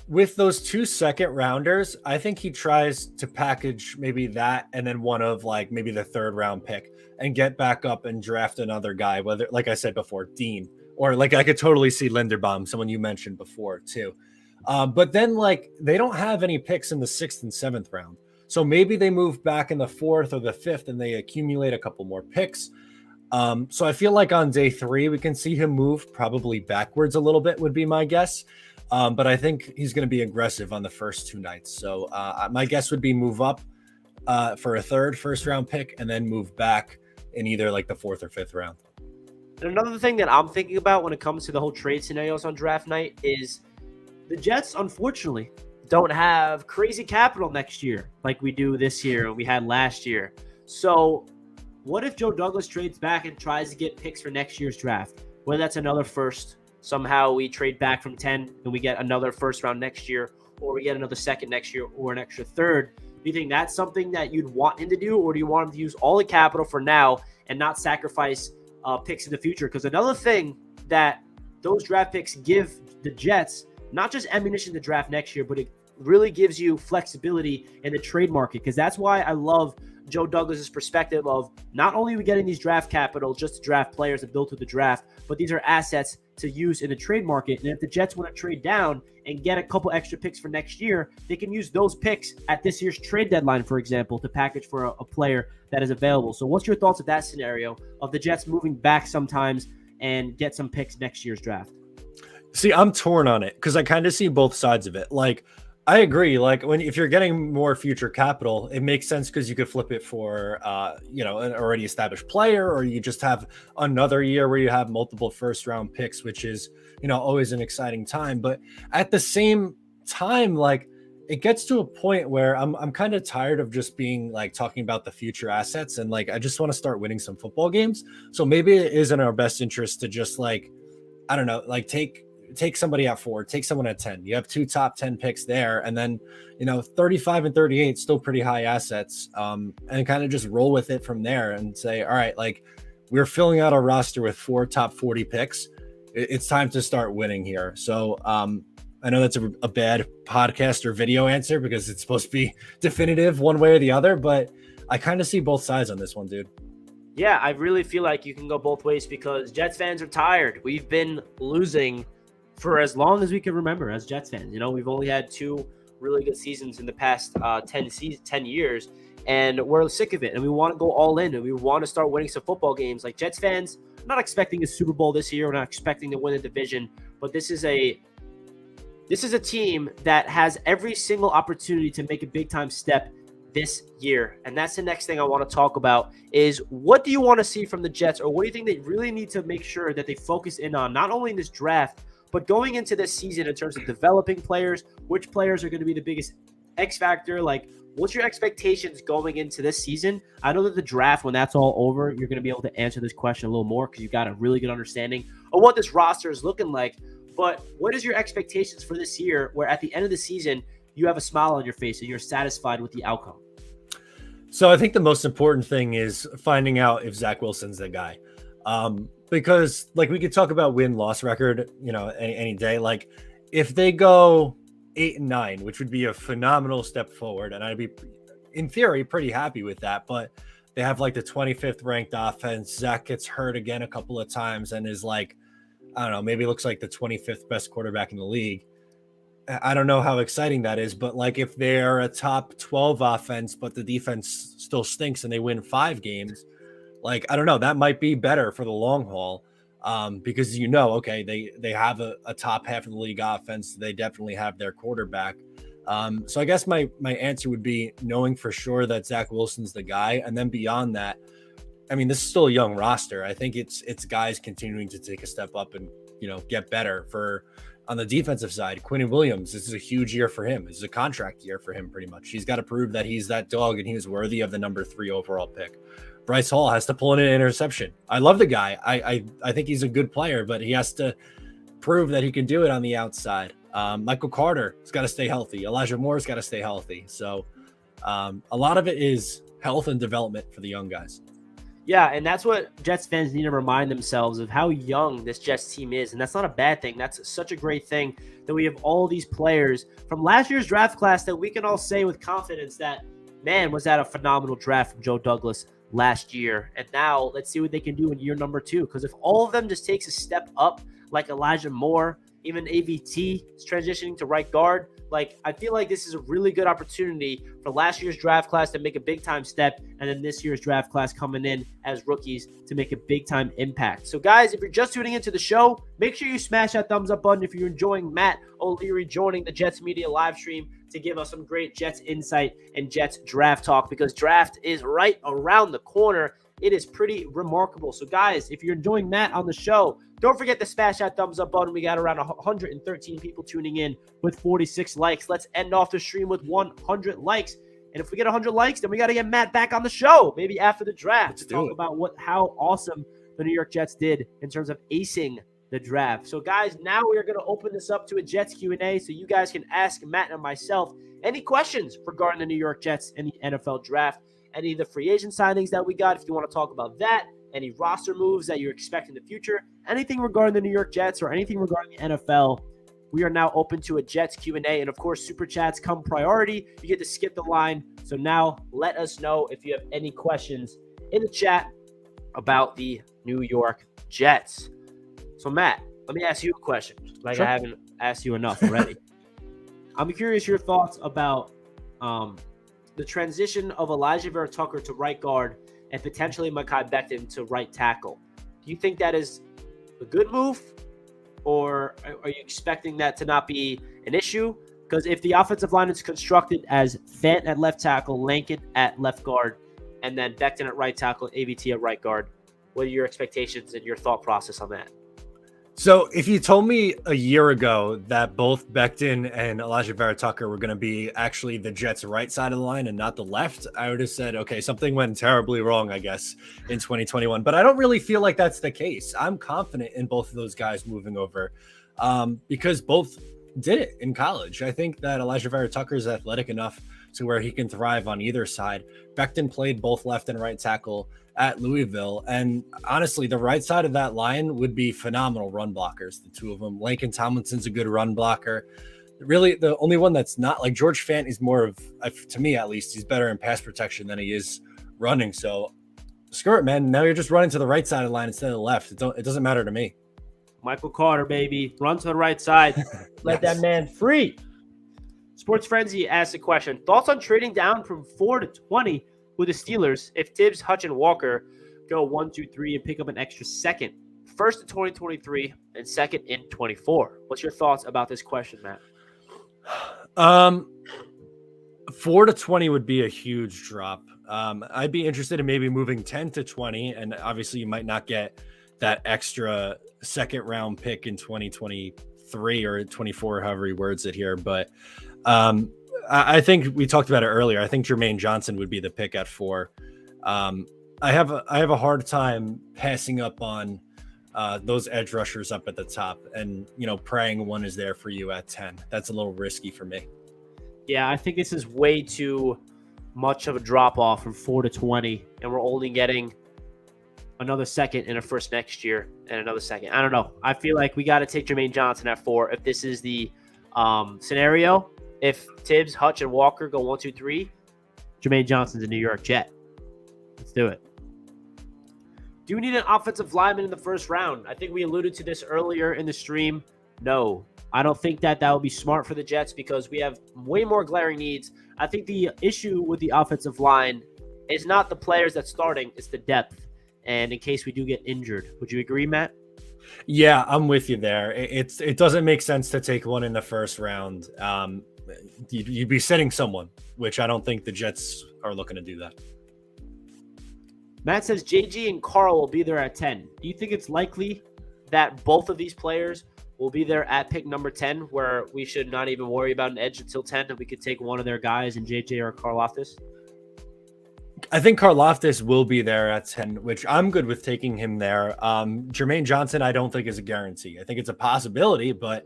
with those 2 second rounders, I think he tries to package maybe that and then one of maybe the 3rd round pick and get back up and draft another guy, whether, like I said before, Dean, or I could totally see Linderbaum, someone you mentioned before too. But then they don't have any picks in the 6th and 7th round. So maybe they move back in the 4th or the 5th and they accumulate a couple more picks. So I feel like on day 3, we can see him move probably backwards a little bit would be my guess. But I think he's going to be aggressive on the first 2 nights. So my guess would be move up for a third first-round pick and then move back in either like the 4th or 5th round. And another thing that I'm thinking about when it comes to the whole trade scenarios on draft night is the Jets, unfortunately, don't have crazy capital next year like we do this year and we had last year. So what if Joe Douglas trades back and tries to get picks for next year's draft? Whether that's another first, somehow we trade back from 10 and we get another first round next year, or we get another second next year, or an extra third. Do you think that's something that you'd want him to do, or do you want him to use all the capital for now and not sacrifice picks in the future? Because another thing that those draft picks give the Jets, not just ammunition to draft next year, but it really gives you flexibility in the trade market. Because that's why I love Joe Douglas's perspective of not only are we getting these draft capital just to draft players that built through the draft, but these are assets to use in the trade market. And if the Jets want to trade down and get a couple extra picks for next year, they can use those picks at this year's trade deadline, for example, to package for a player that is available. So what's your thoughts of that scenario of the Jets moving back sometimes and get some picks next year's draft? See, I'm torn on it because I kind of see both sides of it. Like, I agree. Like if you're getting more future capital, it makes sense because you could flip it for, an already established player, or you just have another year where you have multiple first round picks, which is, always an exciting time. But at the same time, like it gets to a point where I'm kind of tired of just being like talking about the future assets. And like, I just want to start winning some football games. So maybe it is in our best interest to just like, I don't know, like take somebody at 4, take someone at 10. You have 2 top 10 picks there. And then, 35 and 38, still pretty high assets. And kind of just roll with it from there and say, all right, like we're filling out our roster with 4 top 40 picks. It's time to start winning here. So I know that's a bad podcast or video answer because it's supposed to be definitive one way or the other, but I kind of see both sides on this one, dude. Yeah, I really feel like you can go both ways because Jets fans are tired. We've been losing for as long as we can remember as Jets fans. We've only had 2 really good seasons in the past 10 years, and we're sick of it, and we want to go all in, and we want to start winning some football games. Like Jets fans, I'm not expecting a Super Bowl this year. We're not expecting to win a division, but this is a team that has every single opportunity to make a big-time step this year. And that's the next thing I want to talk about is what do you want to see from the Jets, or what do you think they really need to make sure that they focus in on, not only in this draft, but going into this season in terms of developing players, which players are going to be the biggest X factor? Like, what's your expectations going into this season? I know that the draft, when that's all over, you're going to be able to answer this question a little more because you've got a really good understanding of what this roster is looking like. But what is your expectations for this year where at the end of the season, you have a smile on your face and you're satisfied with the outcome? So I think the most important thing is finding out if Zach Wilson's the guy. Because like we could talk about win-loss record, any day. Like if they go 8-9, which would be a phenomenal step forward, and I'd be, in theory, pretty happy with that. But they have like the 25th ranked offense. Zach gets hurt again a couple of times and is like, I don't know, maybe looks like the 25th best quarterback in the league. I don't know how exciting that is, but like if they're a top 12 offense, but the defense still stinks and they win 5 games, like, I don't know, that might be better for the long haul because, okay, they have a top half of the league offense. They definitely have their quarterback. So I guess my answer would be knowing for sure that Zach Wilson's the guy. And then beyond that, I mean, this is still a young roster. I think it's guys continuing to take a step up and, get better on the defensive side. Quinnen Williams, this is a huge year for him. This is a contract year for him, pretty much. He's got to prove that he's that dog and he's worthy of the number 3 overall pick. Bryce Hall has to pull in an interception. I love the guy. I think he's a good player, but he has to prove that he can do it on the outside. Michael Carter has got to stay healthy. Elijah Moore's got to stay healthy. So a lot of it is health and development for the young guys. Yeah, and that's what Jets fans need to remind themselves of, how young this Jets team is. And that's not a bad thing. That's such a great thing that we have all these players from last year's draft class that we can all say with confidence that, man, was that a phenomenal draft from Joe Douglas last year. And now let's see what they can do in year number 2. Because if all of them just takes a step up, like Elijah Moore, even AVT is transitioning to right guard, Like, I feel like this is a really good opportunity for last year's draft class to make a big-time step, and then this year's draft class coming in as rookies to make a big-time impact. So, guys, if you're just tuning into the show, make sure you smash that thumbs up button if you're enjoying Matt O'Leary joining the Jets Media live stream to give us some great Jets insight and Jets draft talk, because draft is right around the corner. It is pretty remarkable. So, guys, if you're enjoying Matt on the show, don't forget to smash that thumbs up button. We got around 113 people tuning in with 46 likes. Let's end off the stream with 100 likes. And if we get 100 likes, then we got to get Matt back on the show, maybe after the draft, to talk about how awesome the New York Jets did in terms of acing the draft. So, guys, now we are going to open this up to a Jets Q&A so you guys can ask Matt and myself any questions regarding the New York Jets and the NFL draft, any of the free agent signings that we got, if you want to talk about that, any roster moves that you expect in the future, anything regarding the New York Jets or anything regarding the NFL. We are now open to a Jets Q&A, and of course, Super Chats come priority. You get to skip the line. So now let us know if you have any questions in the chat about the New York Jets. So, Matt, let me ask you a question, like Sure. I haven't asked you enough already. I'm curious your thoughts about the transition of Elijah Vera Tucker to right guard and potentially Mekhi Becton to right tackle. Do you think that is a good move, or are you expecting that to not be an issue? Because if the offensive line is constructed as Fant at left tackle, Laken at left guard, and then Becton at right tackle, AVT at right guard, what are your expectations and your thought process on that? So if you told me a year ago that both Becton and Elijah Vera Tucker were going to be actually the Jets' right side of the line and not the left, I would have said, okay, something went terribly wrong, I guess, in 2021. But I don't really feel like that's the case. I'm confident in both of those guys moving over because both did it in college. I think that Elijah Vera Tucker is athletic enough to where he can thrive on either side. Becton played both left and right tackle at Louisville. And honestly, the right side of that line would be phenomenal run blockers, the two of them. Laken Tomlinson's a good run blocker. Really, the only one that's not, like, George Fant is more of, to me at least, he's better in pass protection than he is running. So screw it, man. Now you're just running to the right side of the line instead of the left. It doesn't matter to me. Michael Carter, baby. Run to the right side. Let that man free. Sports Frenzy asked a question. Thoughts on trading down from 4 to 20 with the Steelers if Tibbs, Hutch, and Walker go 1, 2, 3 and pick up an extra second? First in 2023 and second in 24. What's your thoughts about this question, Matt? 4 to 20 would be a huge drop. I'd be interested in maybe moving 10 to 20, and obviously you might not get that extra second round pick in 2023 or 24, however he words it here. But I think we talked about it earlier. I think Jermaine Johnson would be the pick at 4. I have a hard time passing up on those edge rushers up at the top, and praying one is there for you at 10. That's a little risky for me. Yeah, I think this is way too much of a drop off from 4 to 20, and we're only getting another second and a first next year and another second. I don't know. I feel like we got to take Jermaine Johnson at 4 if this is the scenario. If Tibbs, Hutch, and Walker go 1, 2, 3, Jermaine Johnson's a New York Jet. Let's do it. Do we need an offensive lineman in the first round? I think we alluded to this earlier in the stream. No, I don't think that would be smart for the Jets because we have way more glaring needs. I think the issue with the offensive line is not the players that's starting, it's the depth. And in case we do get injured. Would you agree, Matt? Yeah, I'm with you there. It doesn't make sense to take one in the first round. You'd be sitting someone, which I don't think the Jets are looking to do that. Matt says JG and Carl will be there at 10. Do you think it's likely that both of these players will be there at pick number 10, where we should not even worry about an edge until 10, and we could take one of their guys in JJ or Karlaftis? I think Karlaftis will be there at 10, which I'm good with taking him there. Jermaine Johnson, I don't think is a guarantee. I think it's a possibility, but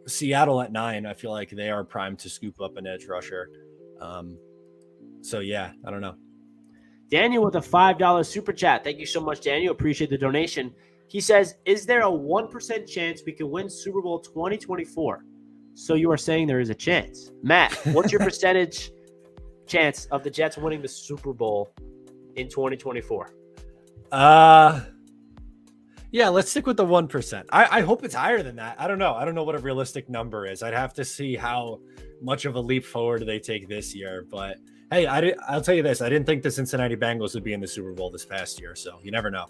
Seattle at 9, I feel like they are primed to scoop up an edge rusher. So, yeah, I don't know. Daniel with a $5 super chat. Thank you so much, Daniel. Appreciate the donation. He says, is there a 1% chance we can win Super Bowl 2024? So you are saying there is a chance. Matt, what's your percentage chance of the Jets winning the Super Bowl in 2024? Yeah, let's stick with the 1%. I hope it's higher than that. I don't know. I don't know what a realistic number is. I'd have to see how much of a leap forward they take this year. But hey, I'll tell you this. I didn't think the Cincinnati Bengals would be in the Super Bowl this past year. So you never know.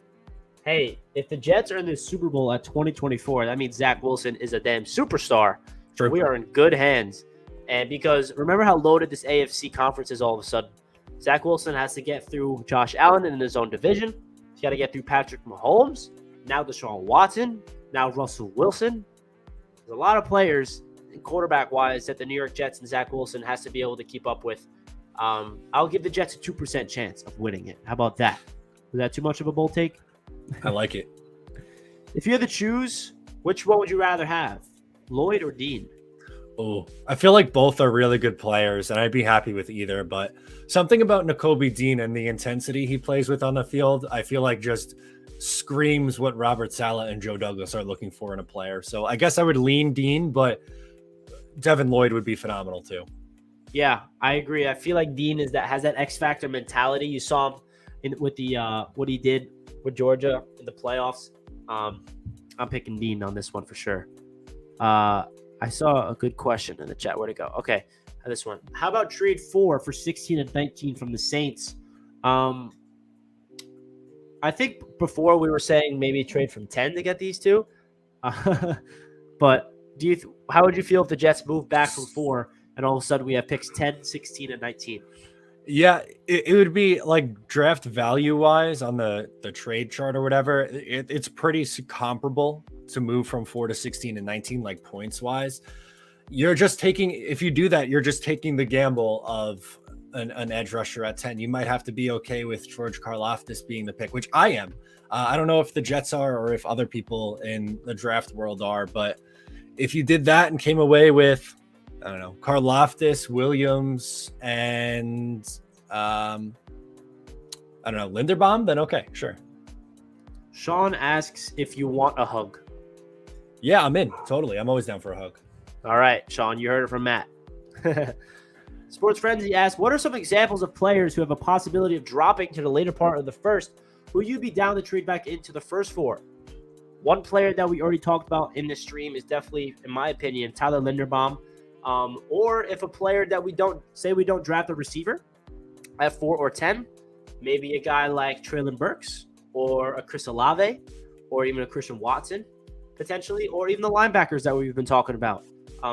Hey, if the Jets are in the Super Bowl at 2024, that means Zach Wilson is a damn superstar. True. We are in good hands. And because remember how loaded this AFC conference is all of a sudden. Zach Wilson has to get through Josh Allen in his own division. He's got to get through Patrick Mahomes. Now Deshaun Watson. Now Russell Wilson. There's a lot of players, quarterback-wise, that the New York Jets and Zach Wilson has to be able to keep up with. I'll give the Jets a 2% chance of winning it. How about that? Is that too much of a bold take? I like it. If you had to choose, which one would you rather have, Lloyd or Dean? Oh, I feel like both are really good players, and I'd be happy with either. But something about Nakobe Dean and the intensity he plays with on the field, I feel like just screams what Robert Saleh and Joe Douglas are looking for in a player. So I guess I would lean Dean, but Devin Lloyd would be phenomenal too. Yeah, I agree. I feel like Dean has that X factor mentality. You saw him with the what he did with Georgia in the playoffs. I'm picking Dean on this one for sure. I saw a good question in the chat. Where'd it go? Okay, this one. How about trade 4 for 16 and 19 from the Saints? I think before we were saying maybe trade from 10 to get these two. But how would you feel if the Jets move back from 4 and all of a sudden we have picks 10, 16, and 19? Yeah, it would be like draft value wise on the trade chart or whatever. It's pretty comparable to move from 4 to 16 and 19, like points wise. You're just taking, if you do that, you're just taking the gamble of an edge rusher at 10. You might have to be okay with George Karlaftis being the pick, which I am. I don't know if the Jets are or if other people in the draft world are, but if you did that and came away with, I don't know, Karlaftis, Williams, and I don't know, Linderbaum, then okay, sure. Sean asks if you want a hug. Yeah, I'm in. Totally. I'm always down for a hug. All right, Sean, you heard it from Matt. Sports Frenzy asks, what are some examples of players who have a possibility of dropping to the later part of the first who you'd be down to trade back into the first 4? One player that we already talked about in this stream is definitely, in my opinion, Tyler Linderbaum. Or if a player that we don't draft a receiver at 4 or 10, maybe a guy like Treylon Burks or a Chris Olave or even a Christian Watson potentially, or even the linebackers that we've been talking about.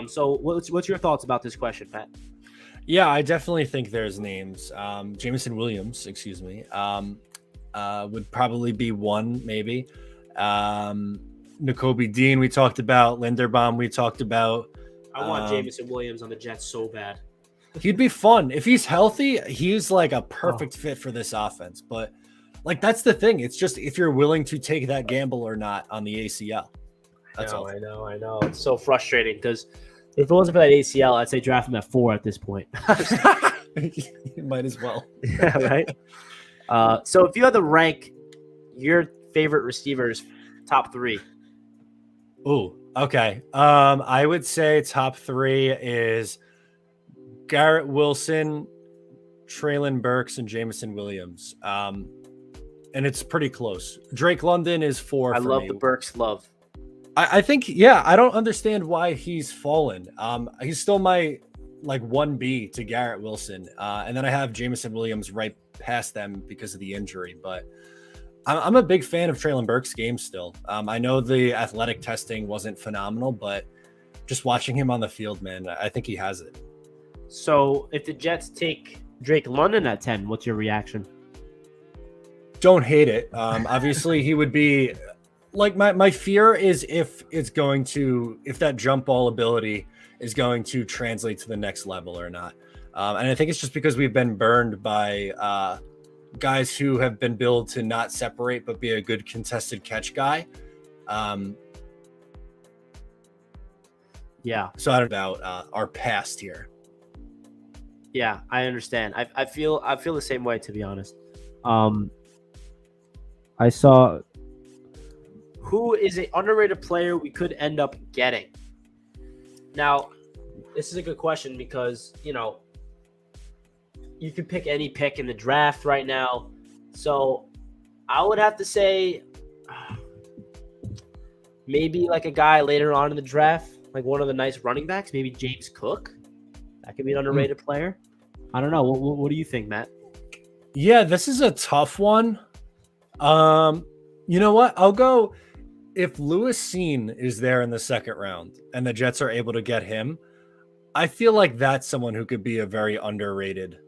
So what's your thoughts about this question, Pat? Yeah, I definitely think there's names. Jameson Williams, would probably be one, maybe. Nakobe Dean, we talked about. Linderbaum, we talked about. I want Jameson Williams on the Jets so bad. He'd be fun. If he's healthy, he's like a perfect fit for this offense. But like, that's the thing. It's just if you're willing to take that gamble or not on the ACL. That's all. I know. It's so frustrating because if it wasn't for that ACL, I'd say draft him at 4 at this point. You might as well. Yeah, right? So if you had to rank your favorite receivers, top 3. Oh, okay. I would say top 3 is Garrett Wilson, Treylon Burks, and Jameson Williams. And it's pretty close. Drake London is 4 for me. I love the Burks love. I think, yeah, I don't understand why he's fallen. He's still my 1B to Garrett Wilson. And then I have Jameson Williams right past them because of the injury. But I'm a big fan of Treylon Burks' game still. I know the athletic testing wasn't phenomenal, but just watching him on the field, man, I think he has it. So if the Jets take Drake London at 10, what's your reaction? Don't hate it. Obviously, he would be like my fear is if that jump ball ability is going to translate to the next level or not. And I think it's just because we've been burned by guys who have been billed to not separate but be a good contested catch guy. Yeah. So I don't know about our past here. Yeah, I understand. I feel the same way, to be honest. I saw who is an underrated player we could end up getting. Now, this is a good question because, you could pick any pick in the draft right now. So I would have to say maybe like a guy later on in the draft, like one of the nice running backs, maybe James Cook. That could be an underrated player. I don't know. What do you think, Matt? Yeah, this is a tough one. You know what? I'll go if Lewis Cine is there in the second round and the Jets are able to get him. I feel like that's someone who could be a very underrated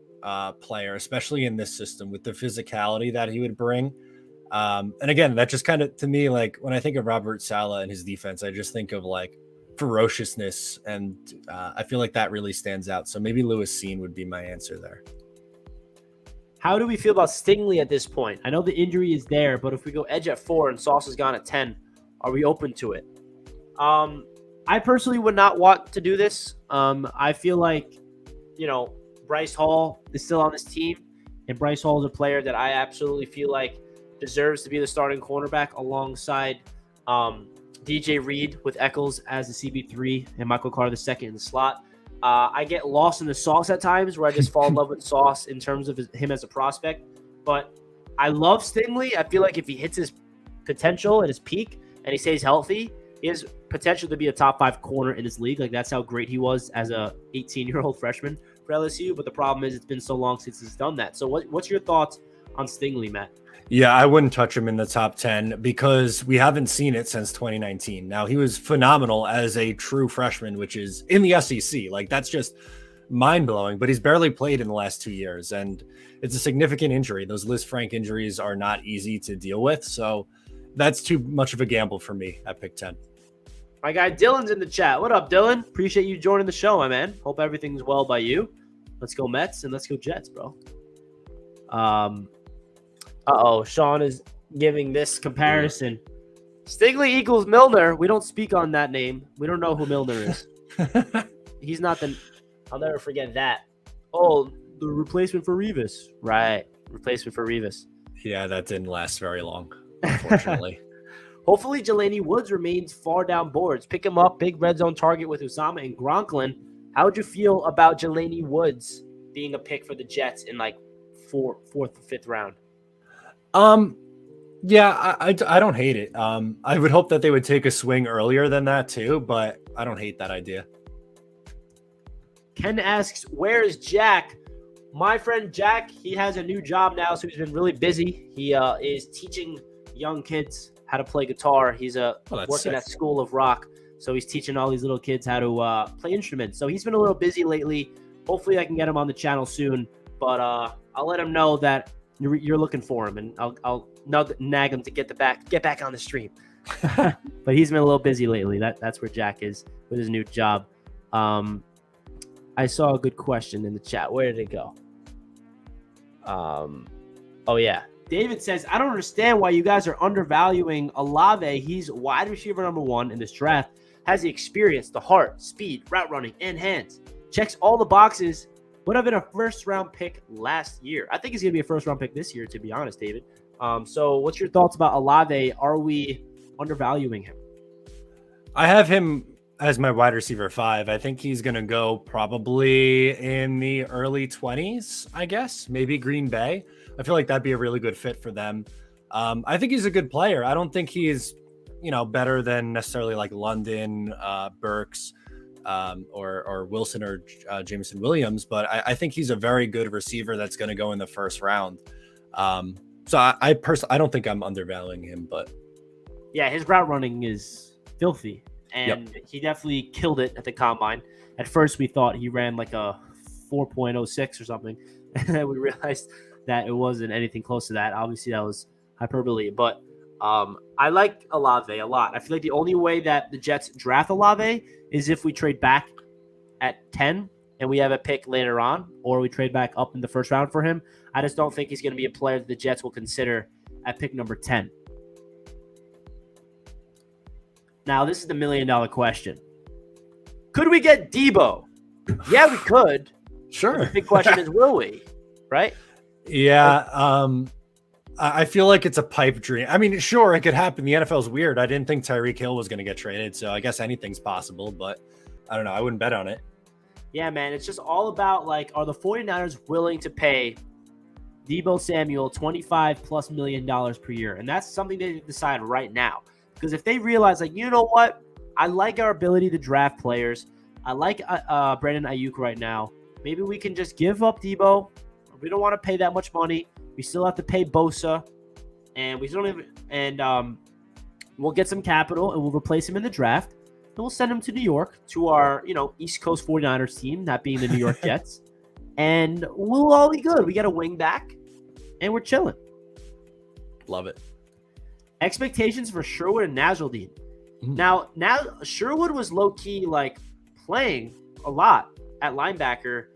player, especially in this system with the physicality that he would bring. And again, that just kind of, to me, like when I think of Robert Saleh and his defense, I just think of like ferociousness, and I feel like that really stands out. So maybe Lewis Cine would be my answer there. How do we feel about Stingley at this point? I know the injury is there, but if we go edge at 4 and Sauce is gone at 10, are we open to it? I personally would not want to do this. I feel like, Bryce Hall is still on this team, and Bryce Hall is a player that I absolutely feel like deserves to be the starting cornerback alongside DJ Reed with Eccles as the CB3 and Michael Carter II in the slot. I get lost in the Sauce at times where I just fall in love with Sauce in terms of him as a prospect. But I love Stingley. I feel like if he hits his potential at his peak and he stays healthy, he has potential to be a top 5 corner in his league. Like, that's how great he was as a 18-year-old freshman for LSU. But the problem is it's been so long since he's done that. So what's your thoughts on Stingley, Matt? Yeah, I wouldn't touch him in the top 10 because we haven't seen it since 2019. Now, he was phenomenal as a true freshman, which is in the SEC. Like, that's just mind-blowing, but he's barely played in the last 2 years, and it's a significant injury. Those Liz Frank injuries are not easy to deal with, so that's too much of a gamble for me at pick 10. My guy Dylan's in the chat. What up, Dylan? Appreciate you joining the show, my man. Hope everything's well by you. Let's go Mets and let's go Jets, bro. Sean is giving this comparison. Stingley equals Milner. We don't speak on that name. We don't know who Milner is. He's not I'll never forget that. Oh, the replacement for Revis. Right. Replacement for Revis. Yeah, that didn't last very long, unfortunately. Hopefully, Jelani Woods remains far down boards. Pick him up. Big red zone target with Uzomah and Conklin. How would you feel about Jelani Woods being a pick for the Jets in like fourth or fifth round? Yeah, I don't hate it. I would hope that they would take a swing earlier than that too, but I don't hate that idea. Ken asks, where is Jack? My friend Jack, he has a new job now, so he's been really busy. He is teaching young kids how to play guitar. He's working at School of Rock, so he's teaching all these little kids how to play instruments. So he's been a little busy lately. Hopefully I can get him on the channel soon, but I'll let him know that you're looking for him, and I'll nag him to get back on the stream. But he's been a little busy lately. That's where Jack is with his new job. I saw a good question in the chat. Where did it go? Oh yeah. David says, I don't understand why you guys are undervaluing Olave. He's wide receiver number 1 in this draft. Has the experience, the heart, speed, route running, and hands. Checks all the boxes. Would have been a first-round pick last year. I think he's going to be a first-round pick this year, to be honest, David. So what's your thoughts about Olave? Are we undervaluing him? I have him as my wide receiver 5. I think he's going to go probably in the early 20s, I guess. Maybe Green Bay. I feel like that'd be a really good fit for them. I think he's a good player. I don't think he's, better than necessarily like London, Burks, or Wilson or Jameson Williams, but I think he's a very good receiver that's going to go in the first round. So I personally, I don't think I'm undervaluing him, but yeah, his route running is filthy, and he definitely killed it at the combine. At first, we thought he ran like a 4.06 or something, and then we realized that it wasn't anything close to that. Obviously, that was hyperbole, but I like Olave a lot. I feel like the only way that the Jets draft Olave is if we trade back at 10 and we have a pick later on, or we trade back up in the first round for him. I just don't think he's going to be a player that the Jets will consider at pick number 10. Now, this is the $1 million question. Could we get Debo? Yeah, we could. Sure. The big question is, will we? Right? Yeah. I feel like it's a pipe dream. I mean, sure, it could happen. The NFL's weird. I didn't think Tyreek Hill was going to get traded, so I guess anything's possible, but I don't know. I wouldn't bet on it. Yeah, man. It's just all about, like, are the 49ers willing to pay Deebo Samuel $25+ million per year? And that's something they decide right now. Because if they realize, like, you know what? I like our ability to draft players. I like Brandon Ayuk right now. Maybe we can just give up Debo. We don't want to pay that much money. We still have to pay Bosa. And we don't even we'll get some capital and we'll replace him in the draft. And we'll send him to New York to our, East Coast 49ers team, that being the New York Jets. And we'll all be good. We got a wing back and we're chilling. Love it. Expectations for Sherwood and Nasruddin. Now Sherwood was low-key like playing a lot at linebacker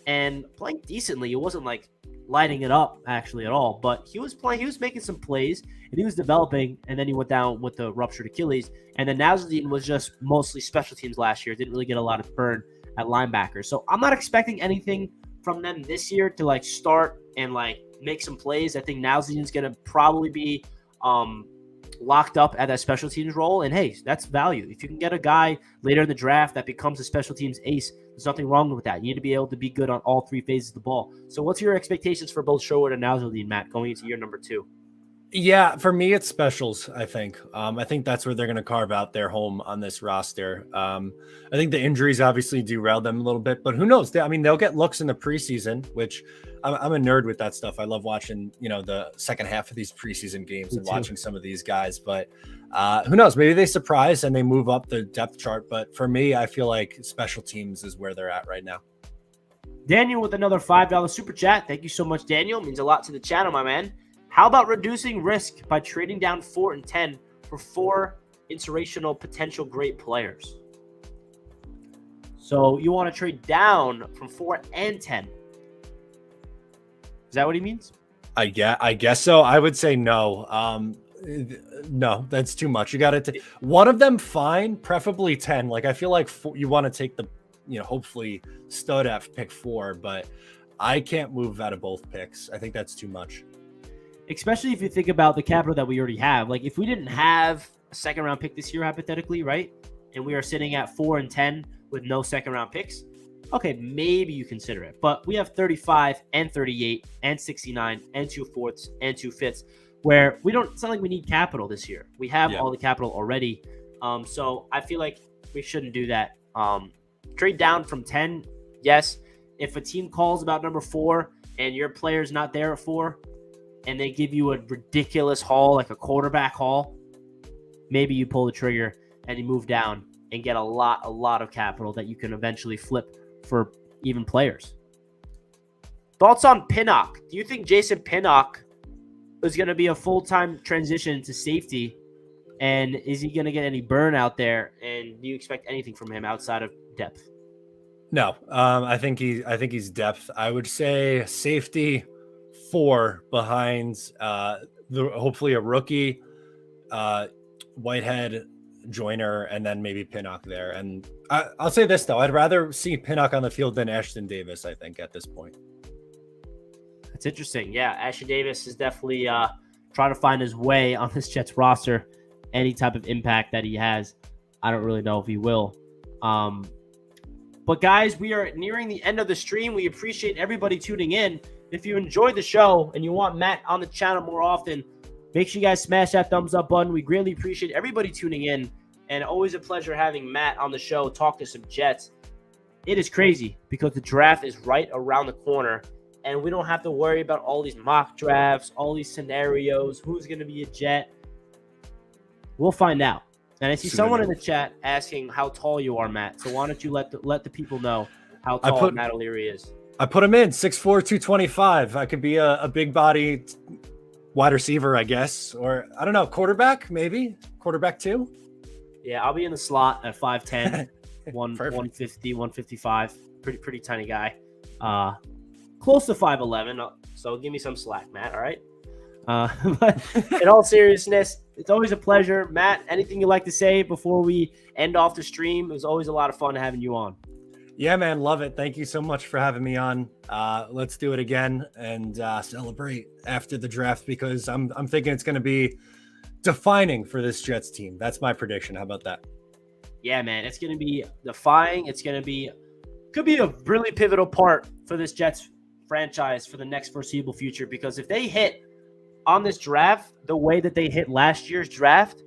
and playing decently. It wasn't like lighting it up actually at all, but he was making some plays and he was developing, and then he went down with the ruptured Achilles. And then Nasruddin was just mostly special teams last year. Didn't really get a lot of burn at linebacker. So I'm not expecting anything from them this year to like start and like make some plays. I think Nasruddin's going to probably be locked up at that special teams role. And hey, that's value. If you can get a guy later in the draft that becomes a special teams ace, there's nothing wrong with that. You need to be able to be good on all three phases of the ball. So what's your expectations for both Sherwood and Nasruddin, Matt, going into year number 2? Yeah, for me, it's specials, I think. I think that's where they're going to carve out their home on this roster. I think the injuries obviously derailed them a little bit, but who knows? They'll get looks in the preseason, which I'm a nerd with that stuff. I love watching, the second half of these preseason games and watching some of these guys. But who knows? Maybe they surprise and they move up the depth chart. But for me, I feel like special teams is where they're at right now. Daniel with another $5 super chat. Thank you so much, Daniel. It means a lot to the channel, my man. How about reducing risk by trading down 4 and 10 for 4 inspirational potential great players? So you want to trade down from 4 and 10. Is that what he means? I guess so. I would say no. No, that's too much. You got to one of them, fine, preferably 10. Like I feel like you want to take the, hopefully stud at pick 4, but I can't move out of both picks. I think that's too much. Especially if you think about the capital that we already have. Like if we didn't have a second round pick this year, hypothetically, right? And we are sitting at 4 and 10 with no second round picks. Okay, maybe you consider it. But we have 35 and 38 and 69 and 2 fourths and 2 fifths where it's not like we need capital this year. We have all the capital already. So I feel like we shouldn't do that. Trade down from 10, yes. If a team calls about number 4 and your player's not there at 4, and they give you a ridiculous haul, like a quarterback haul, maybe you pull the trigger and you move down and get a lot of capital that you can eventually flip for even players. Thoughts on Pinnock? Do you think Jason Pinnock is going to be a full-time transition to safety? And is he going to get any burn out there? And do you expect anything from him outside of depth? No, I think he's depth. I would say safety 4 behind hopefully a rookie, Whitehead, Joyner, and then maybe Pinnock there. And I'll say this though, I'd rather see Pinnock on the field than Ashton Davis, I think, at this point. That's interesting. Yeah, Ashton Davis is definitely trying to find his way on this Jets roster. Any type of impact that he has, I don't really know if he will. But guys, we are nearing the end of the stream. We appreciate everybody tuning in. If you enjoyed the show and you want Matt on the channel more often, make sure you guys smash that thumbs up button. We greatly appreciate everybody tuning in, and always a pleasure having Matt on the show, talk to some Jets. It is crazy because the draft is right around the corner, and we don't have to worry about all these mock drafts, all these scenarios, who's going to be a Jet. We'll find out. And I see someone in the chat asking how tall you are, Matt. So why don't you let the people know how tall Matt O'Leary is? I put him in 6'4", 225. I could be a big body wide receiver, I guess. Or I don't know, quarterback, maybe. Quarterback 2. Yeah, I'll be in the slot at 5'10", 150, 155. Pretty tiny guy. Close to 5'11", so give me some slack, Matt, all right? But in all seriousness, it's always a pleasure. Matt, anything you'd like to say before we end off the stream? It was always a lot of fun having you on. Yeah, man, love it. Thank you so much for having me on. Let's do it again and celebrate after the draft, because I'm thinking it's going to be defining for this Jets team. That's my prediction. How about that? Yeah, man, it's going to be defying. It's going to could be a really pivotal part for this Jets franchise for the next foreseeable future, because if they hit on this draft the way that they hit last year's draft,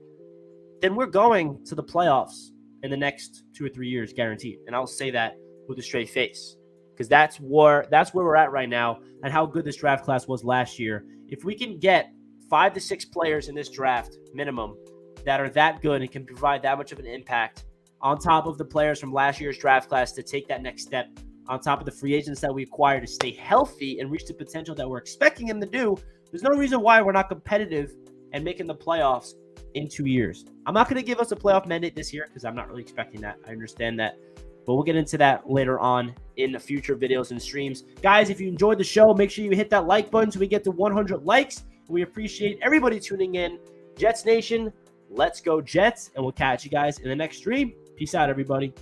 then we're going to the playoffs in the next 2 or 3 years, guaranteed. And I'll say that with a straight face, because that's where we're at right now and how good this draft class was last year. If we can get 5 to 6 players in this draft minimum that are that good and can provide that much of an impact on top of the players from last year's draft class to take that next step, on top of the free agents that we acquired to stay healthy and reach the potential that we're expecting them to do, there's no reason why we're not competitive and making the playoffs in 2 years. I'm not going to give us a playoff mandate this year because I'm not really expecting that. I understand that. But we'll get into that later on in the future videos and streams. Guys, if you enjoyed the show, make sure you hit that like button so we get to 100 likes. We appreciate everybody tuning in. Jets Nation, let's go Jets. And we'll catch you guys in the next stream. Peace out, everybody.